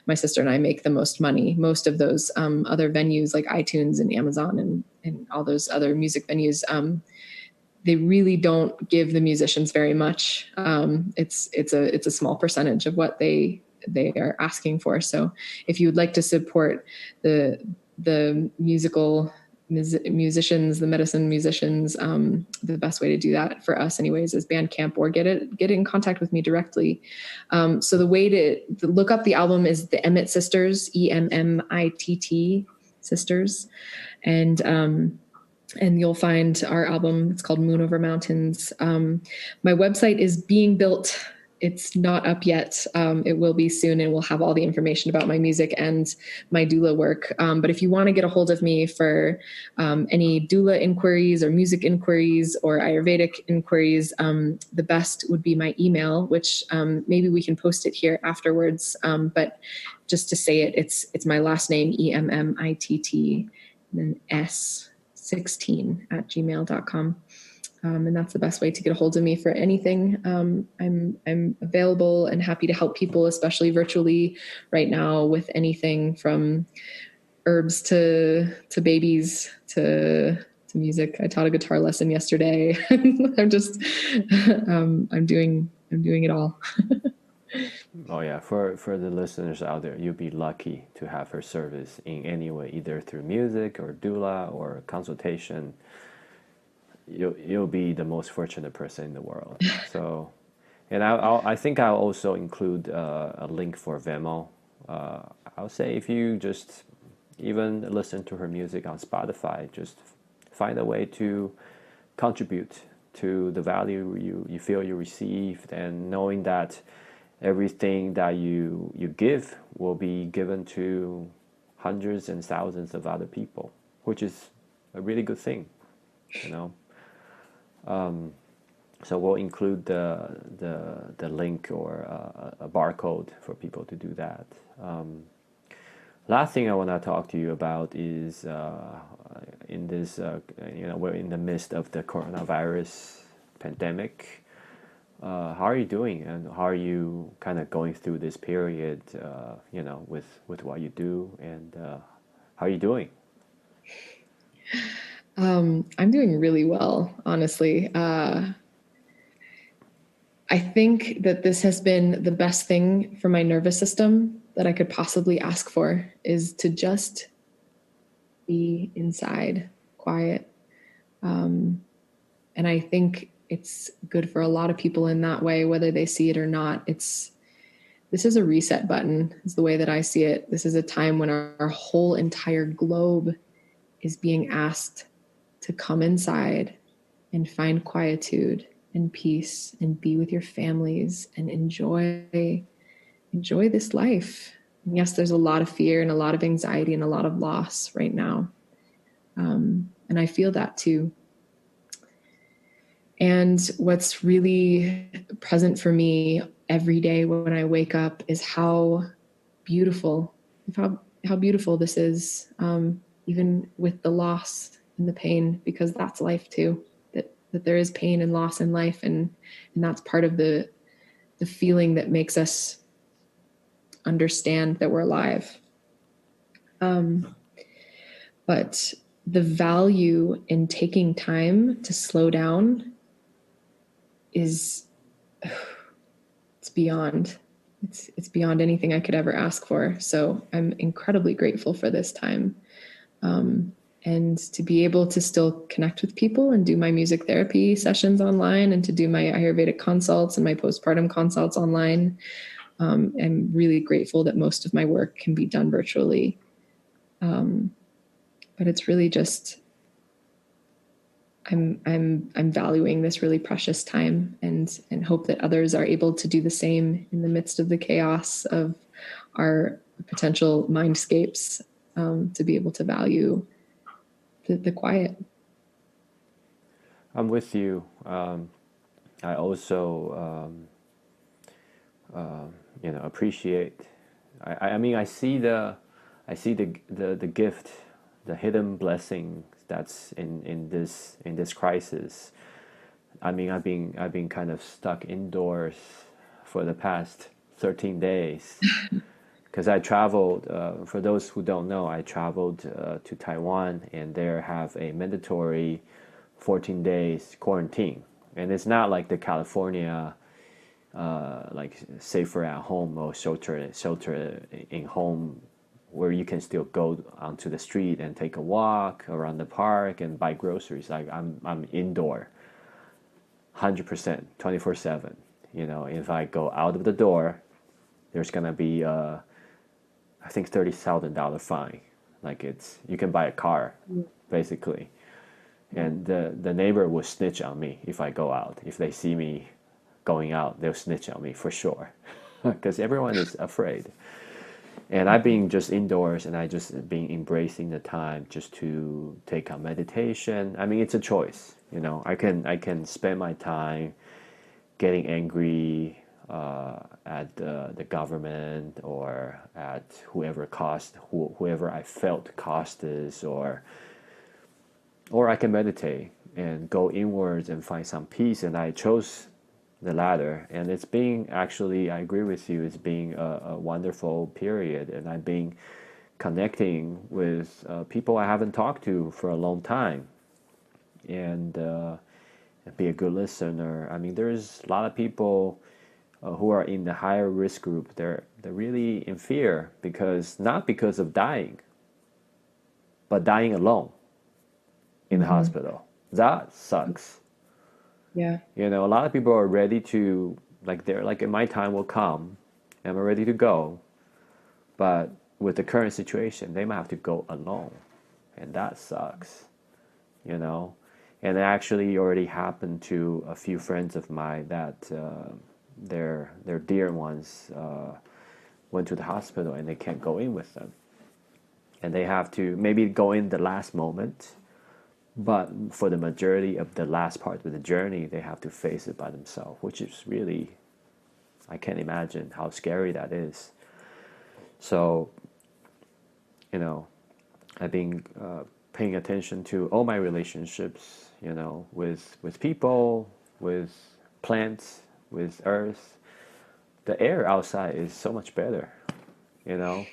my sister and I make the most money. Most of those other venues like iTunes and Amazon and all those other music venues, they really don't give the musicians very much. It's a small percentage of what they are asking for. So if you would like to support the musicians, the medicine musicians, the best way to do that for us anyways is Bandcamp, or get in contact with me directly. So the way to look up the album is the Emmitt Sisters, Emmitt Sisters. And you'll find our album. It's called Moon Over Mountains. My website is being built. It's not up yet. It will be soon, and we'll have all the information about my music and my doula work. But if you want to get a hold of me for any doula inquiries or music inquiries or Ayurvedic inquiries, the best would be my email, which maybe we can post it here afterwards. But just to say it, it's my last name, Emmitt, and then s16@gmail.com. And that's the best way to get a hold of me for anything. I'm available and happy to help people, especially virtually right now, with anything from herbs to babies to music. I taught a guitar lesson yesterday. I'm doing it all. Oh yeah, for the listeners out there, you'll be lucky to have her service in any way, either through music or doula or consultation. You'll be the most fortunate person in the world. So, and I think I'll also include a link for Venmo. Uh, I'll say if you just even listen to her music on Spotify, just find a way to contribute to the value you feel you received, and knowing that everything that you give will be given to hundreds and thousands of other people, which is a really good thing, you know. So we'll include the link or a barcode for people to do that. Last thing I want to talk to you about is in this, we're in the midst of the coronavirus pandemic. How are you doing, and how are you kind of going through this period, with what you do, and how are you doing? I'm doing really well, honestly. I think that this has been the best thing for my nervous system that I could possibly ask for, is to just be inside, quiet. And I think it's good for a lot of people in that way, whether they see it or not. This is a reset button, is the way that I see it. This is a time when our whole entire globe is being asked to come inside and find quietude and peace and be with your families and enjoy this life. And yes, there's a lot of fear and a lot of anxiety and a lot of loss right now. And I feel that too. And what's really present for me every day when I wake up is how beautiful, how beautiful this is, even with the loss and the pain, because that's life too. That there is pain and loss in life, and that's part of the feeling that makes us understand that we're alive. But the value in taking time to slow down is it's beyond it's beyond anything I could ever ask for. So I'm incredibly grateful for this time, and to be able to still connect with people and do my music therapy sessions online, and to do my Ayurvedic consults and my postpartum consults online. I'm really grateful that most of my work can be done virtually. But it's really just I'm valuing this really precious time, and hope that others are able to do the same in the midst of the chaos of our potential mindscapes, to be able to value the quiet. I'm with you. I also, appreciate. I mean, I see the gift, the hidden blessing that's in this crisis. I mean, I've been kind of stuck indoors for the past 13 days because I traveled. For those who don't know, I traveled to Taiwan, and there have a mandatory 14 days quarantine, and it's not like the California like safer at home or shelter in home, where you can still go onto the street and take a walk around the park and buy groceries. Like I'm indoor 100% 24/7. You know, if I go out of the door, there's gonna be I think $30,000 fine. Like it's you can buy a car basically, and the neighbor will snitch on me if I go out. If they see me going out, they'll snitch on me for sure, because everyone is afraid. And I've been just indoors, and I just been embracing the time just to take on meditation. I mean, it's a choice, you know. I can spend my time getting angry at the government, or at whoever I felt cost is, or I can meditate and go inwards and find some peace. And I chose the latter, and it's being actually, I agree with you, it's being a wonderful period, and I've been connecting with people I haven't talked to for a long time, and be a good listener. I mean, there's a lot of people who are in the higher risk group, they're really in fear because not because of dying, but dying alone in the Mm-hmm. hospital. That sucks. Yeah. You know, a lot of people are ready to like they're like, my time will come, and we're ready to go. But with the current situation, they might have to go alone, and that sucks. You know, and it actually already happened to a few friends of mine that their dear ones went to the hospital and they can't go in with them, and they have to maybe go in the last moment, but for the majority of the last part of the journey, they have to face it by themselves, which is really, I can't imagine how scary that is. So, you know, I've been paying attention to all my relationships, you know, with people, with plants, with earth. The air outside is so much better, you know.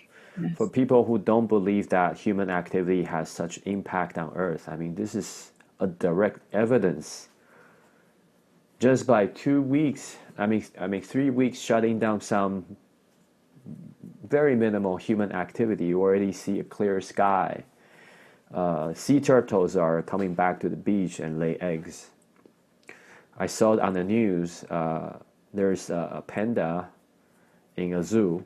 For Yes. people who don't believe that human activity has such impact on earth, I mean, this is a direct evidence. Just by 2 weeks, I mean 3 weeks shutting down some very minimal human activity, you already see a clear sky. Sea turtles are coming back to the beach and lay eggs. I saw it on the news. There's a panda in a zoo.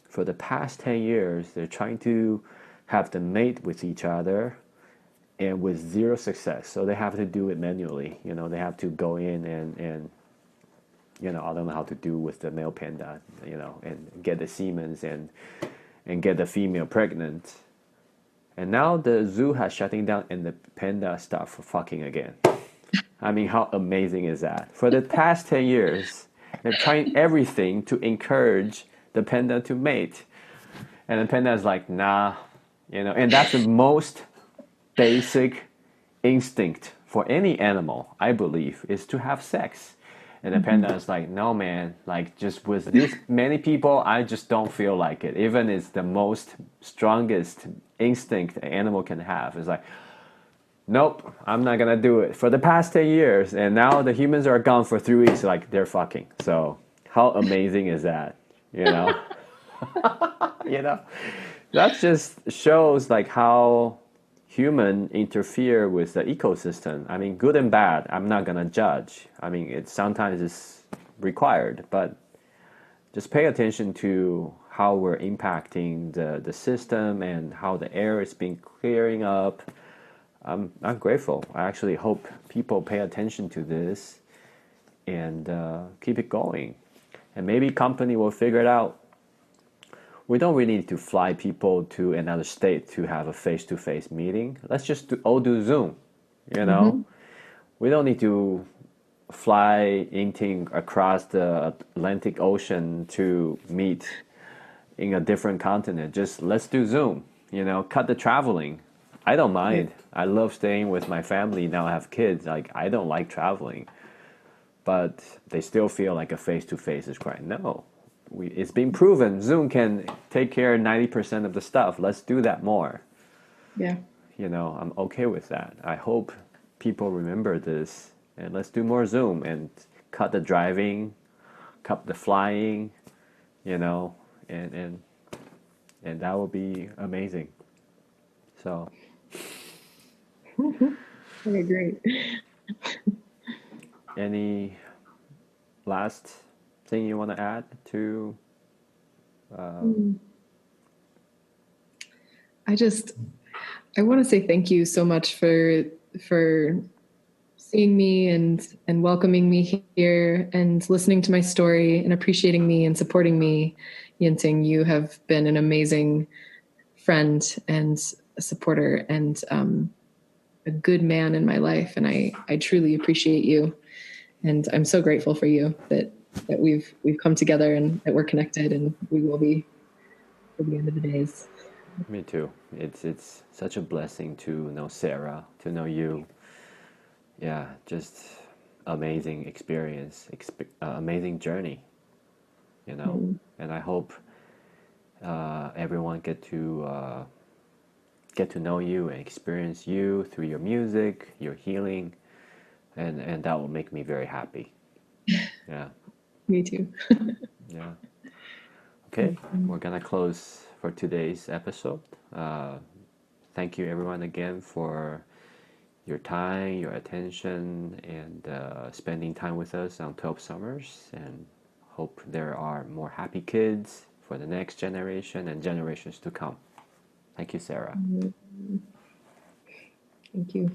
For the past 10 years, they're trying to have them mate with each other and with zero success. So they have to do it manually. You know, they have to go in and you know, I don't know how to do with the male panda, you know, and get the semens and get the female pregnant. And now the zoo has shutting down and the panda start fucking again. I mean, how amazing is that? For the past 10 years, they're trying everything to encourage the panda to mate. And the panda is like, nah, you know, and that's the most basic instinct for any animal, I believe, is to have sex. And the Mm-hmm. panda is like, no, man, like just with this many people, I just don't feel like it. Even it's the most strongest instinct an animal can have. It's like, nope, I'm not gonna do it for the past 10 years. And now the humans are gone for 3 weeks, like they're fucking. So how amazing is that? You know? You know? That just shows like how human interfere with the ecosystem. I mean, good and bad. I'm not gonna judge. I mean, it sometimes is required, but just pay attention to how we're impacting the system and how the air is being clearing up. I'm grateful. I actually hope people pay attention to this and keep it going. And maybe company will figure it out. We don't really need to fly people to another state to have a face-to-face meeting. Let's just all do Zoom, you know? Mm-hmm. We don't need to fly anything across the Atlantic Ocean to meet in a different continent. Just let's do Zoom, you know, cut the traveling. I don't Yeah. mind. I love staying with my family. Now I have kids. Like, I don't like traveling, but they still feel like a face-to-face is quite, no. It's been proven Zoom can take care of 90% of the stuff. Let's do that more. Yeah. You know, I'm okay with that. I hope people remember this and let's do more Zoom and cut the driving, cut the flying, you know, and and that will be amazing. So, Okay, great. any last thing you want to add to Mm. I just I want to say thank you so much for seeing me and welcoming me here and listening to my story and appreciating me and supporting me. Yinting, you have been an amazing friend and a supporter and a good man in my life, and I truly appreciate you. And I'm so grateful for you that we've come together and that we're connected, and we will be for the end of the days. me too. It's such a blessing to know Sarah, to know you. Yeah, just amazing experience, amazing journey, you know. Mm. And I hope everyone get to know you and experience you through your music, your healing, and that will make me very happy. Yeah. Me too. Yeah. Okay, we're gonna close for today's episode. Uh, Thank you everyone again for your time, your attention, and spending time with us on 12 Summers. And hope there are more happy kids for the next generation and generations to come. Thank you, Sarah. Thank you.